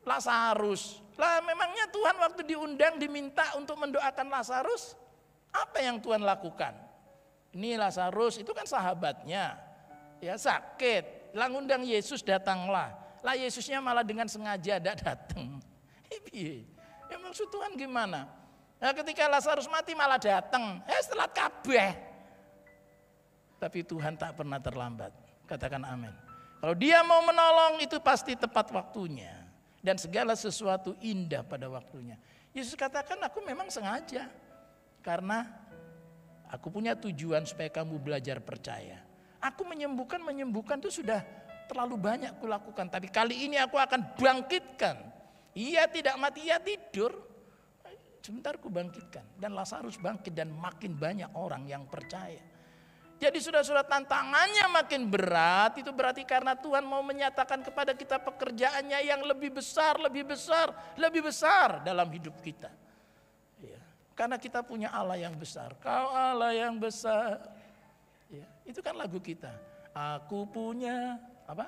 Lazarus, lah memangnya Tuhan waktu diundang diminta untuk mendoakan Lazarus, apa yang Tuhan lakukan? Ini Lazarus itu kan sahabatnya, ya sakit, lah ngundang Yesus datanglah. Lah Yesusnya malah dengan sengaja tidak datang. Ya maksud Tuhan gimana? Nah ketika Lazarus mati malah datang. Setelah kabeh. Tapi Tuhan tak pernah terlambat. Katakan amin. Kalau dia mau menolong itu pasti tepat waktunya. Dan segala sesuatu indah pada waktunya. Yesus katakan aku memang sengaja. Karena aku punya tujuan supaya kamu belajar percaya. Aku menyembuhkan itu sudah terlalu banyak kulakukan, tapi kali ini aku akan bangkitkan. Ia tidak mati, ia tidur. Sebentar ku bangkitkan. Dan Lazarus bangkit dan makin banyak orang yang percaya. Jadi saudara-saudara tantangannya makin berat, itu berarti karena Tuhan mau menyatakan kepada kita pekerjaannya yang lebih besar dalam hidup kita. Ya, karena kita punya Allah yang besar. Kau Allah yang besar. Ya, itu kan lagu kita. Aku punya apa?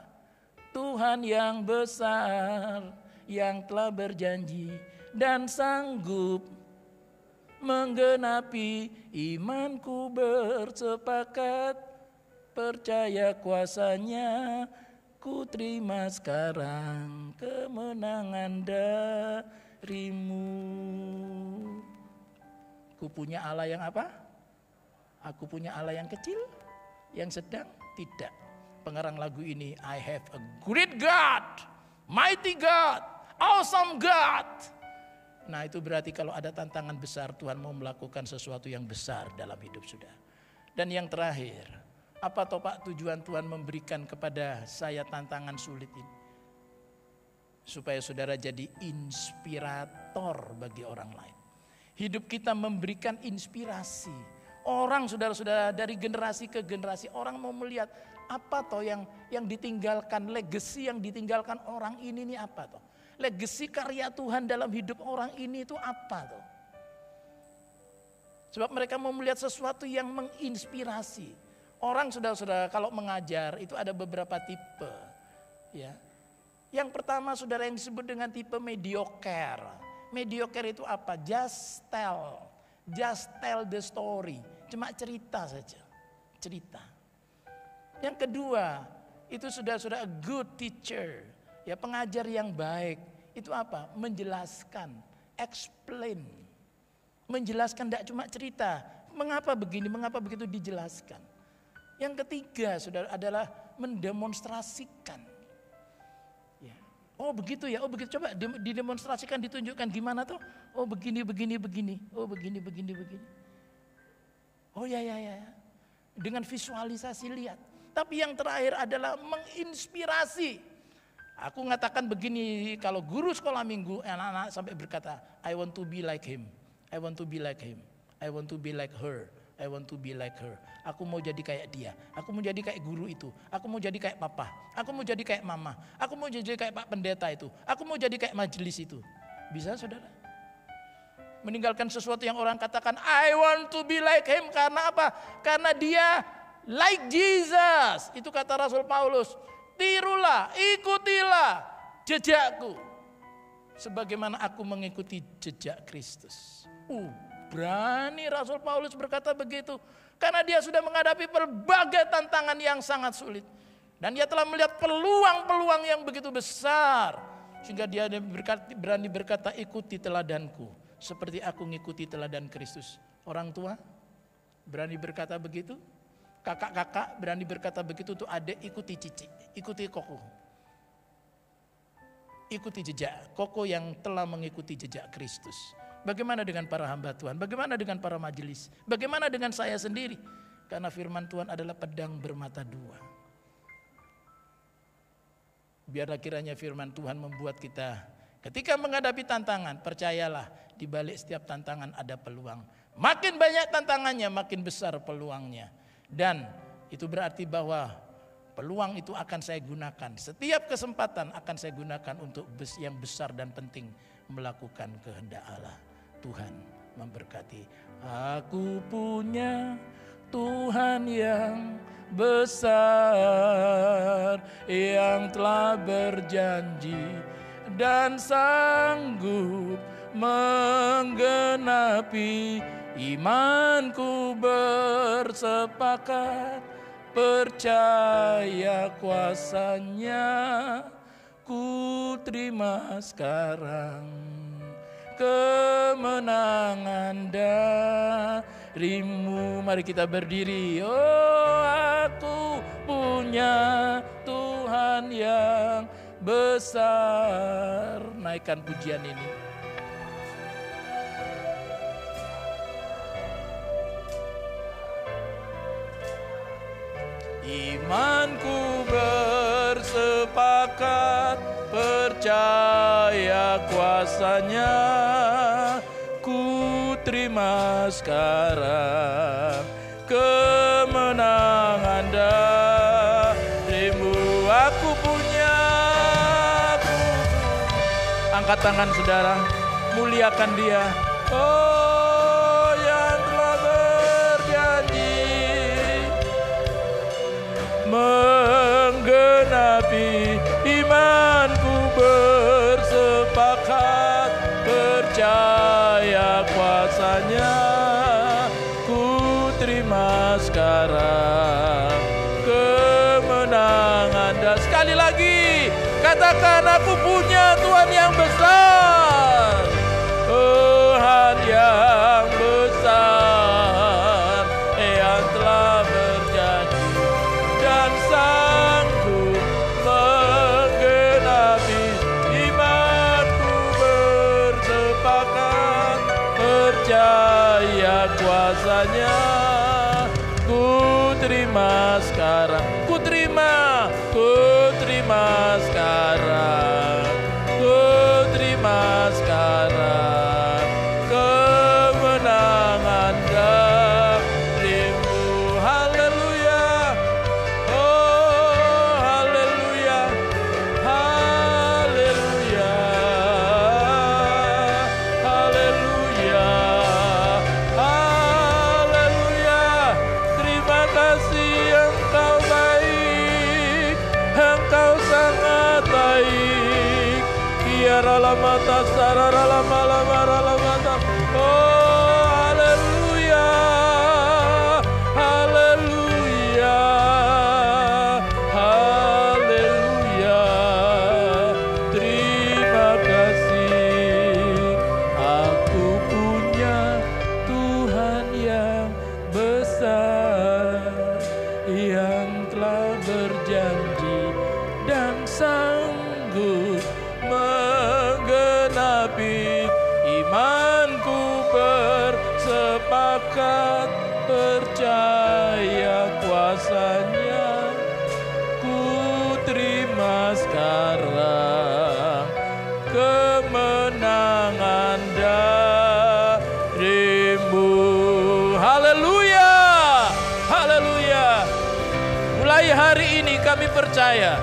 Tuhan yang besar yang telah berjanji dan sanggup menggenapi imanku bersepakat percaya kuasanya ku terima sekarang kemenangan darimu. Aku punya Allah yang apa? Aku punya Allah yang kecil, yang sedang? Tidak. Pengarang lagu ini, I have a great God, mighty God, awesome God. Nah itu berarti kalau ada tantangan besar, Tuhan mau melakukan sesuatu yang besar dalam hidup saudara. Dan yang terakhir, apa toh Pak tujuan Tuhan memberikan kepada saya tantangan sulit ini? Supaya saudara jadi inspirator bagi orang lain. Hidup kita memberikan inspirasi. Orang saudara-saudara dari generasi ke generasi, orang mau melihat apa toh yang ditinggalkan, legacy yang ditinggalkan orang ini nih apa toh? Legacy karya Tuhan dalam hidup orang ini itu apa tuh? Sebab mereka mau melihat sesuatu yang menginspirasi. Orang saudara-saudara kalau mengajar itu ada beberapa tipe. Ya. Yang pertama saudara yang disebut dengan tipe mediocre. Mediocre itu apa? Just tell the story. Cuma cerita saja. Cerita. Yang kedua itu saudara-saudara a good teacher. Ya pengajar yang baik itu apa? Menjelaskan, explain. Menjelaskan tidak cuma cerita. Mengapa begini, mengapa begitu dijelaskan. Yang ketiga saudara adalah mendemonstrasikan. Ya. Oh begitu ya, oh begitu. Coba didemonstrasikan, ditunjukkan gimana tuh. Oh begini. Oh begini. Oh ya. Dengan visualisasi lihat. Tapi yang terakhir adalah menginspirasi. Aku mengatakan begini, kalau guru sekolah minggu, anak-anak sampai berkata, I want to be like him, I want to be like him, I want to be like her, I want to be like her. Aku mau jadi kayak dia, aku mau jadi kayak guru itu, aku mau jadi kayak papa, aku mau jadi kayak mama, aku mau jadi kayak Pak Pendeta itu, aku mau jadi kayak majelis itu. Bisa saudara? Meninggalkan sesuatu yang orang katakan, I want to be like him, karena apa? Karena dia like Jesus. Itu kata Rasul Paulus. Tirulah, ikutilah jejakku sebagaimana aku mengikuti jejak Kristus. Berani Rasul Paulus berkata begitu karena dia sudah menghadapi berbagai tantangan yang sangat sulit dan dia telah melihat peluang-peluang yang begitu besar sehingga dia berani berkata, ikuti teladanku seperti aku mengikuti teladan Kristus. Orang tua berani berkata begitu. Kakak-kakak berani berkata begitu tuh, adik ikuti cici, ikuti koko. Ikuti jejak koko yang telah mengikuti jejak Kristus. Bagaimana dengan para hamba Tuhan? Bagaimana dengan para majelis? Bagaimana dengan saya sendiri? Karena firman Tuhan adalah pedang bermata dua. Biarlah kiranya firman Tuhan membuat kita ketika menghadapi tantangan, percayalah di balik setiap tantangan ada peluang. Makin banyak tantangannya, makin besar peluangnya. Dan itu berarti bahwa peluang itu akan saya gunakan. Setiap kesempatan akan saya gunakan untuk yang besar dan penting melakukan kehendak Allah. Tuhan memberkati. Aku punya Tuhan yang besar, yang telah berjanji dan sanggup menggenapi. Imanku bersepakat, percaya kuasanya, ku terima sekarang kemenangan darimu. Mari kita berdiri. Oh, aku punya Tuhan yang besar. Naikkan pujian ini. Imanku bersepakat, percaya kuasanya, ku terima sekarang kemenangan darimu. Aku punya. Angkat tangan saudara, muliakan dia. Oh, yang telah berjanji menggenapi. Imanku bersepakat, percaya kuasanya, ku terima sekarang kemenangan. Dan sekali lagi katakan, aku punya Tuhan yang besar, Tuhan yang besar. kuasanya. Ku terima sekarang, ku terima sekarang, ku terima sekarang kemenangan darimu. Haleluya, oh haleluya, haleluya, haleluya, haleluya. Terima kasih, Engkau baik, Engkau sangat baik. Kiara lamata sarara lama lama lamata. Oh haleluya, haleluya, haleluya. Terima kasih, aku punya Tuhan yang besar, yang telah berjanji dan sanggup menggenapi. Imanku bersepakat percaya kuasanya. Ku terima sekarang kemenangan darimu. Haleluya, haleluya. Mulai hari ini kami percaya,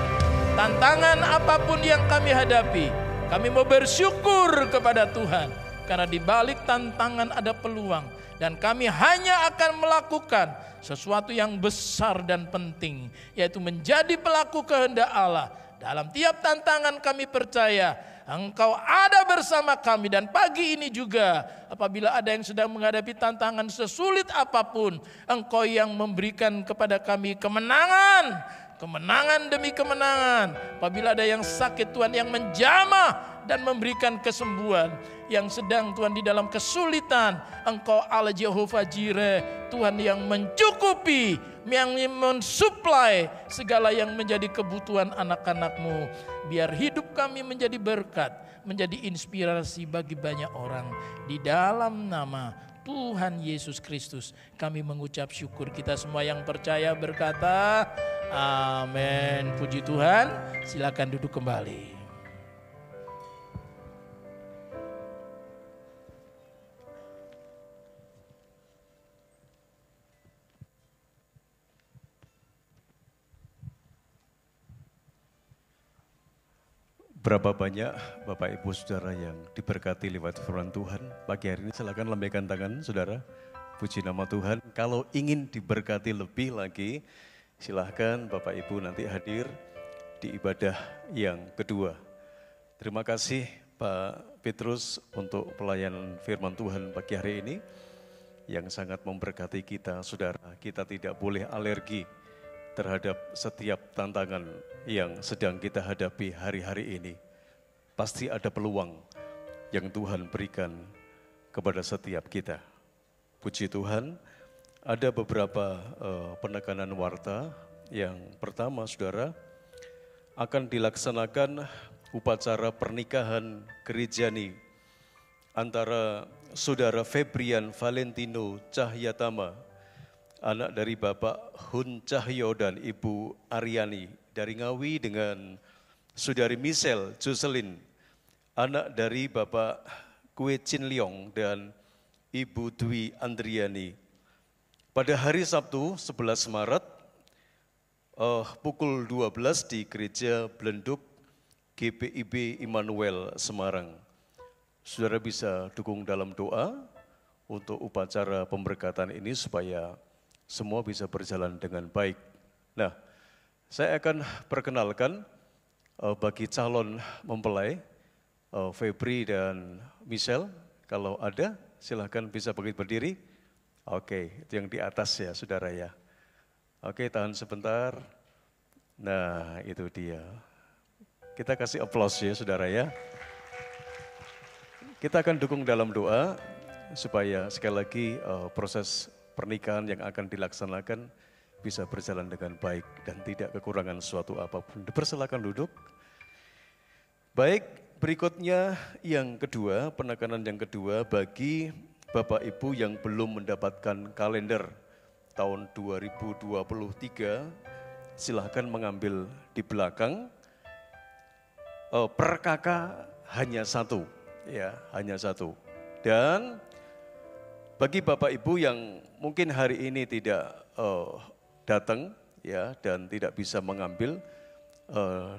tantangan apapun yang kami hadapi, kami mau bersyukur kepada Tuhan. Karena di balik tantangan ada peluang. Dan kami hanya akan melakukan sesuatu yang besar dan penting, yaitu menjadi pelaku kehendak Allah. Dalam tiap tantangan kami percaya Engkau ada bersama kami. Dan pagi ini juga apabila ada yang sedang menghadapi tantangan sesulit apapun, Engkau yang memberikan kepada kami kemenangan. Kemenangan demi kemenangan. Apabila ada yang sakit, Tuhan yang menjamah dan memberikan kesembuhan. Yang sedang Tuhan di dalam kesulitan, Engkau Allah Jehovah Jireh, Tuhan yang mencukupi, yang mensuplai segala yang menjadi kebutuhan anak-anak-Mu. Biar hidup kami menjadi berkat, menjadi inspirasi bagi banyak orang. Di dalam nama Tuhan Yesus Kristus kami mengucap syukur. Kita semua yang percaya berkata amin. Puji Tuhan, silakan duduk kembali. Berapa banyak Bapak Ibu Saudara yang diberkati lewat firman Tuhan pagi hari ini, silakan lambaikan tangan Saudara, puji nama Tuhan. Kalau ingin diberkati lebih lagi, silahkan Bapak Ibu nanti hadir di ibadah yang kedua. Terima kasih Pak Petrus untuk pelayanan firman Tuhan pagi hari ini yang sangat memberkati kita Saudara. Kita tidak boleh alergi terhadap setiap tantangan yang sedang kita hadapi hari-hari ini. Pasti ada peluang yang Tuhan berikan kepada setiap kita. Puji Tuhan, ada beberapa penekanan warta. Yang pertama, Saudara, akan dilaksanakan upacara pernikahan gerejani antara Saudara Febrian Valentino Cahyatama, anak dari Bapak Hun Cahyo dan Ibu Aryani dari Ngawi, dengan Saudari Michelle Jocelyn, anak dari Bapak Kue Chin Leong dan Ibu Dwi Andriani. Pada hari Sabtu 11 Maret pukul 12 di Gereja Blenduk GPIB Immanuel Semarang. Saudara bisa dukung dalam doa untuk upacara pemberkatan ini supaya semua bisa berjalan dengan baik. Nah, saya akan perkenalkan bagi calon mempelai Febri dan Michelle. Kalau ada, silahkan bisa berdiri. Oke, itu yang di atas ya, Saudara ya. Oke, tahan sebentar. Nah, itu dia. Kita kasih aplaus ya, Saudara ya. Kita akan dukung dalam doa supaya sekali lagi proses pernikahan yang akan dilaksanakan bisa berjalan dengan baik dan tidak kekurangan suatu apapun. Dipersilakan duduk. Baik, berikutnya yang kedua, penekanan yang kedua bagi Bapak Ibu yang belum mendapatkan kalender tahun 2023, silahkan mengambil di belakang. Per kakak hanya satu, ya, hanya satu. Dan bagi Bapak Ibu yang mungkin hari ini tidak datang, ya, dan tidak bisa mengambil,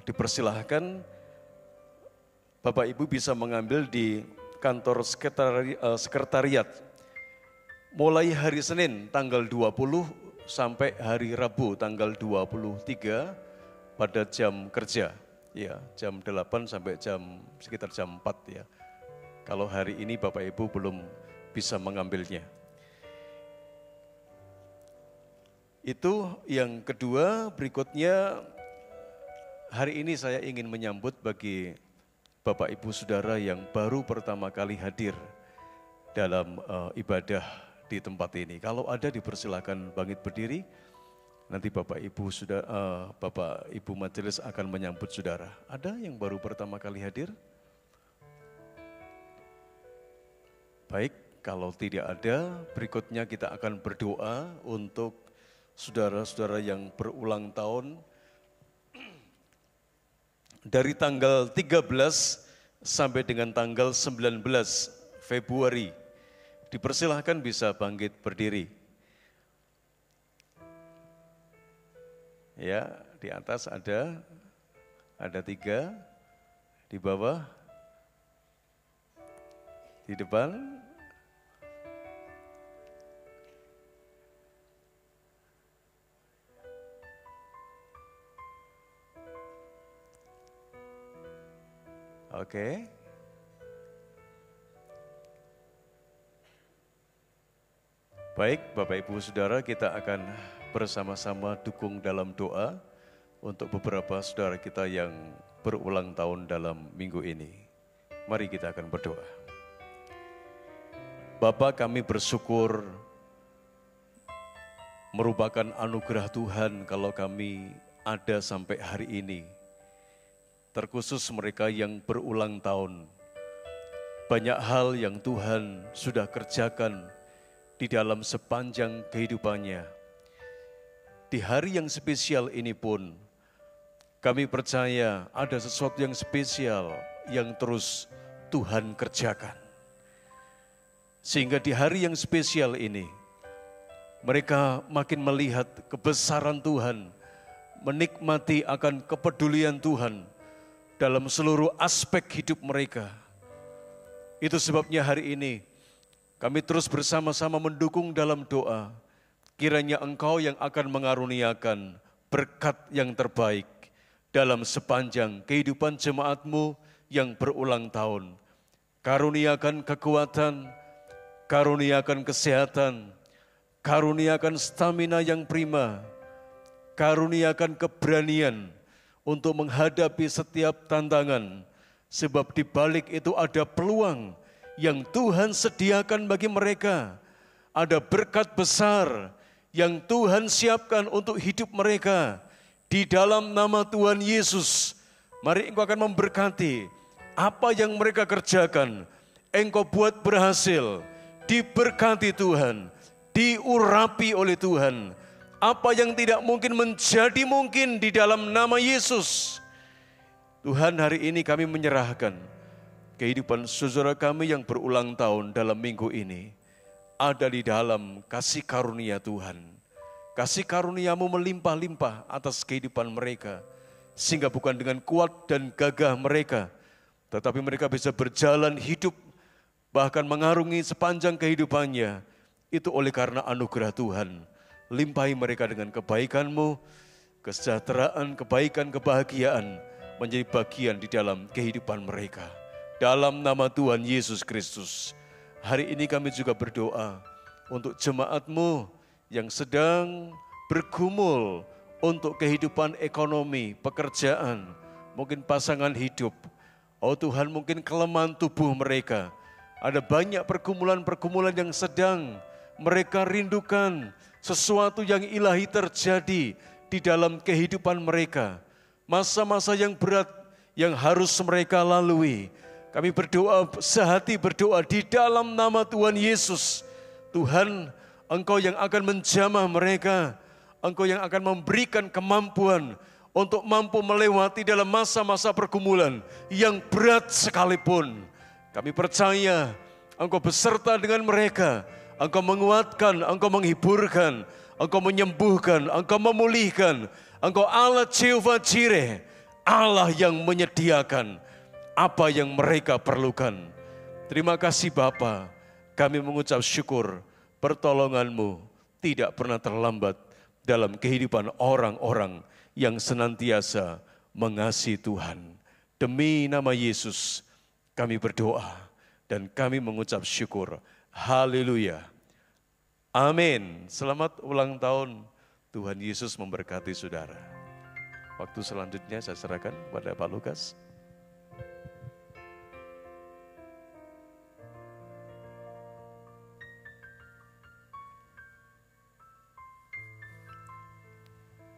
dipersilahkan Bapak Ibu bisa mengambil di kantor sekretariat mulai hari Senin tanggal 20 sampai hari Rabu tanggal 23 pada jam kerja, ya, jam 8 sampai sekitar jam 4, ya. Kalau hari ini Bapak Ibu belum bisa mengambilnya. Itu yang kedua. Berikutnya, hari ini saya ingin menyambut bagi Bapak Ibu Saudara yang baru pertama kali hadir dalam ibadah di tempat ini. Kalau ada dipersilakan bangkit berdiri. Nanti Bapak Ibu Majelis akan menyambut saudara. Ada yang baru pertama kali hadir? Baik, kalau tidak ada, berikutnya kita akan berdoa untuk saudara-saudara yang berulang tahun dari tanggal 13 sampai dengan tanggal 19 Februari. Dipersilahkan bisa bangkit berdiri. Ya, di atas ada 3, di bawah, di depan. Oke. Baik, Bapak Ibu Saudara, kita akan bersama-sama dukung dalam doa untuk beberapa saudara kita yang berulang tahun dalam minggu ini. Mari kita akan berdoa. Bapa, kami bersyukur merupakan anugerah Tuhan kalau kami ada sampai hari ini. Terkhusus mereka yang berulang tahun. Banyak hal yang Tuhan sudah kerjakan di dalam sepanjang kehidupannya. Di hari yang spesial ini pun, kami percaya ada sesuatu yang spesial yang terus Tuhan kerjakan. Sehingga di hari yang spesial ini, mereka makin melihat kebesaran Tuhan, menikmati akan kepedulian Tuhan dalam seluruh aspek hidup mereka. Itu sebabnya hari ini kami terus bersama-sama mendukung dalam doa. Kiranya Engkau yang akan mengaruniakan berkat yang terbaik dalam sepanjang kehidupan jemaat-Mu yang berulang tahun. Karuniakan kekuatan, karuniakan kesehatan, karuniakan stamina yang prima, karuniakan keberanian untuk menghadapi setiap tantangan, sebab di balik itu ada peluang yang Tuhan sediakan bagi mereka. Ada berkat besar yang Tuhan siapkan untuk hidup mereka. Di dalam nama Tuhan Yesus, mari Engkau akan memberkati apa yang mereka kerjakan. Engkau buat berhasil, diberkati Tuhan, diurapi oleh Tuhan. Apa yang tidak mungkin menjadi mungkin di dalam nama Yesus. Tuhan, hari ini kami menyerahkan kehidupan saudara kami yang berulang tahun dalam minggu ini. Ada di dalam kasih karunia Tuhan. Kasih karunia-Mu melimpah-limpah atas kehidupan mereka. Sehingga bukan dengan kuat dan gagah mereka, tetapi mereka bisa berjalan hidup, bahkan mengarungi sepanjang kehidupannya. Itu oleh karena anugerah Tuhan. Limpahi mereka dengan kebaikan-Mu, kesejahteraan, kebaikan, kebahagiaan menjadi bagian di dalam kehidupan mereka. Dalam nama Tuhan Yesus Kristus, hari ini kami juga berdoa untuk jemaat-Mu yang sedang bergumul untuk kehidupan ekonomi, pekerjaan, mungkin pasangan hidup. Oh Tuhan, mungkin kelemahan tubuh mereka. Ada banyak pergumulan-pergumulan yang sedang mereka rindukan. Sesuatu yang ilahi terjadi di dalam kehidupan mereka. Masa-masa yang berat yang harus mereka lalui. Kami berdoa, sehati berdoa di dalam nama Tuhan Yesus. Tuhan, Engkau yang akan menjamah mereka, Engkau yang akan memberikan kemampuan untuk mampu melewati dalam masa-masa pergumulan yang berat sekalipun. Kami percaya Engkau beserta dengan mereka, Engkau menguatkan, Engkau menghiburkan, Engkau menyembuhkan, Engkau memulihkan. Engkau Allah Jehovah Jireh, Allah yang menyediakan apa yang mereka perlukan. Terima kasih Bapa, kami mengucap syukur pertolongan-Mu tidak pernah terlambat dalam kehidupan orang-orang yang senantiasa mengasihi Tuhan. Demi nama Yesus kami berdoa dan kami mengucap syukur. Haleluya. Amin. Selamat ulang tahun. Tuhan Yesus memberkati saudara. Waktu selanjutnya saya serahkan kepada Pak Lukas.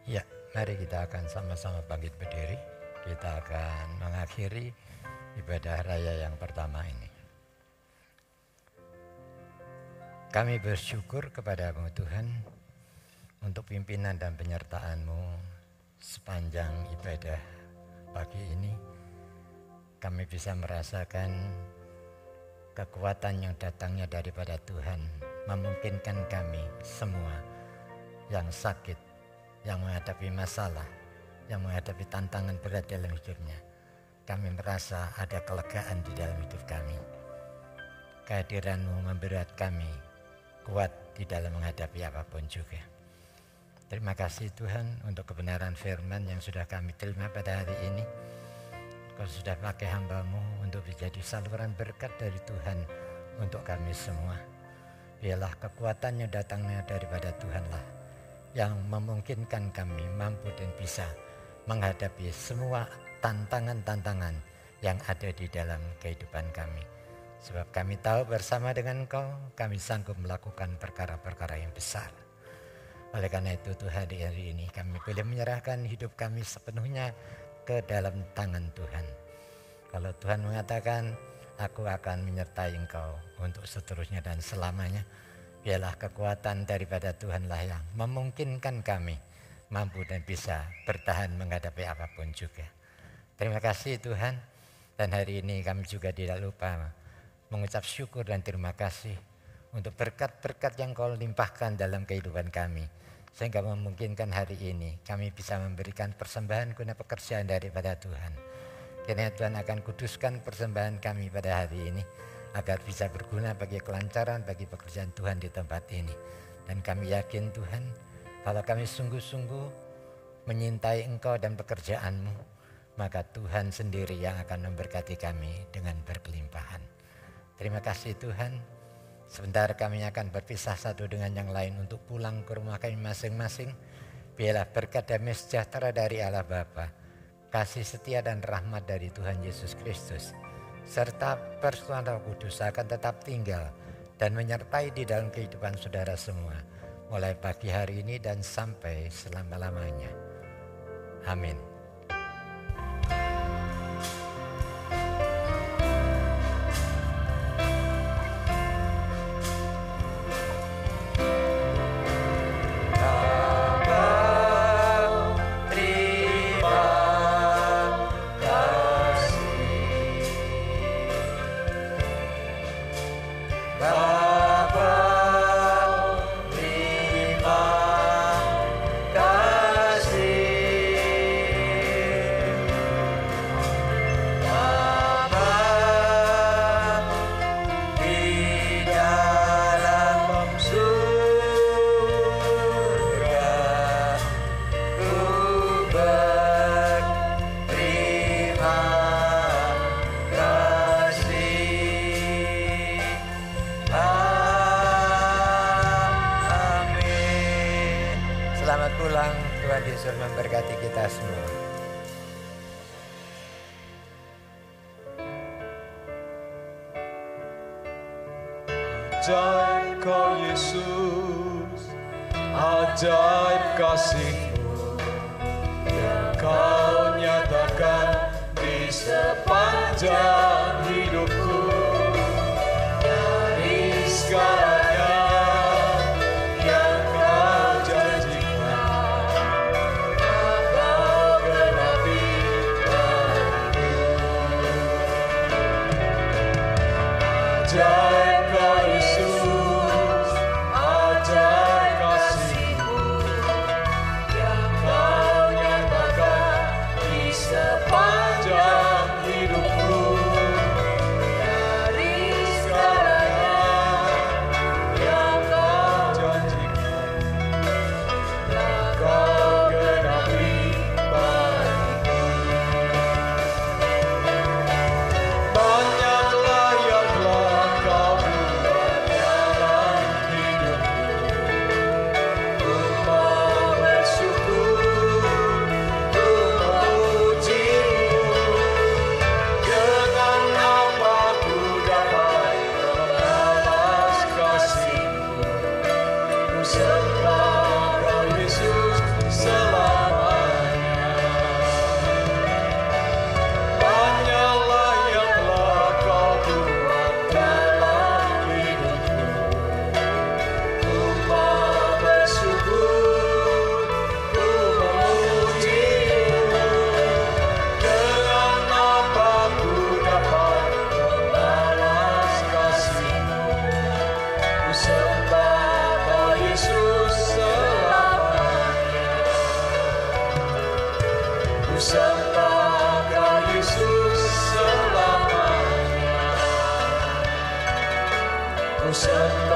Ya, mari kita akan sama-sama bangkit berdiri. Kita akan mengakhiri ibadah raya yang pertama ini. Kami bersyukur kepada-Mu Tuhan untuk pimpinan dan penyertaan-Mu sepanjang ibadah pagi ini. Kami bisa merasakan kekuatan yang datangnya daripada Tuhan, memungkinkan kami semua yang sakit, yang menghadapi masalah, yang menghadapi tantangan berat dalam hidupnya. Kami merasa ada kelegaan di dalam hidup kami. Kehadiran-Mu memberat kami kuat di dalam menghadapi apapun juga. Terima kasih Tuhan untuk kebenaran firman yang sudah kami terima pada hari ini. Kau sudah pakai hamba-Mu untuk menjadi saluran berkat dari Tuhan untuk kami semua. Biarlah kekuatan yang datangnya daripada Tuhanlah yang memungkinkan kami mampu dan bisa menghadapi semua tantangan-tantangan yang ada di dalam kehidupan kami. Sebab kami tahu bersama dengan Engkau, kami sanggup melakukan perkara-perkara yang besar. Oleh karena itu Tuhan, di hari ini kami boleh menyerahkan hidup kami sepenuhnya ke dalam tangan Tuhan. Kalau Tuhan mengatakan, aku akan menyertai Engkau untuk seterusnya dan selamanya, biarlah kekuatan daripada Tuhanlah yang memungkinkan kami mampu dan bisa bertahan menghadapi apapun juga. Terima kasih Tuhan, dan hari ini kami juga tidak lupa mengucap syukur dan terima kasih untuk berkat-berkat yang Kau limpahkan dalam kehidupan kami, sehingga memungkinkan hari ini kami bisa memberikan persembahan guna pekerjaan daripada Tuhan. Kiranya Tuhan akan kuduskan persembahan kami pada hari ini, agar bisa berguna bagi kelancaran, bagi pekerjaan Tuhan di tempat ini. Dan kami yakin Tuhan, kalau kami sungguh-sungguh menyintai Engkau dan pekerjaan-Mu, maka Tuhan sendiri yang akan memberkati kami dengan berkelimpahan. Terima kasih Tuhan. Sebentar kami akan berpisah satu dengan yang lain untuk pulang ke rumah kami masing-masing. Biarlah berkat damai sejahtera dari Allah Bapa, kasih setia dan rahmat dari Tuhan Yesus Kristus, serta persekutuan Roh Kudus akan tetap tinggal dan menyertai di dalam kehidupan saudara semua, mulai pagi hari ini dan sampai selama-lamanya. Amin. Selamat pulang, Tuhan Yesus memberkati kita semua. Ajaib Kau Yesus, ajaib kasih-Mu yang Kau nyatakan di sepanjang hidup. sembah Kau Yesus selamanya. Ku sembah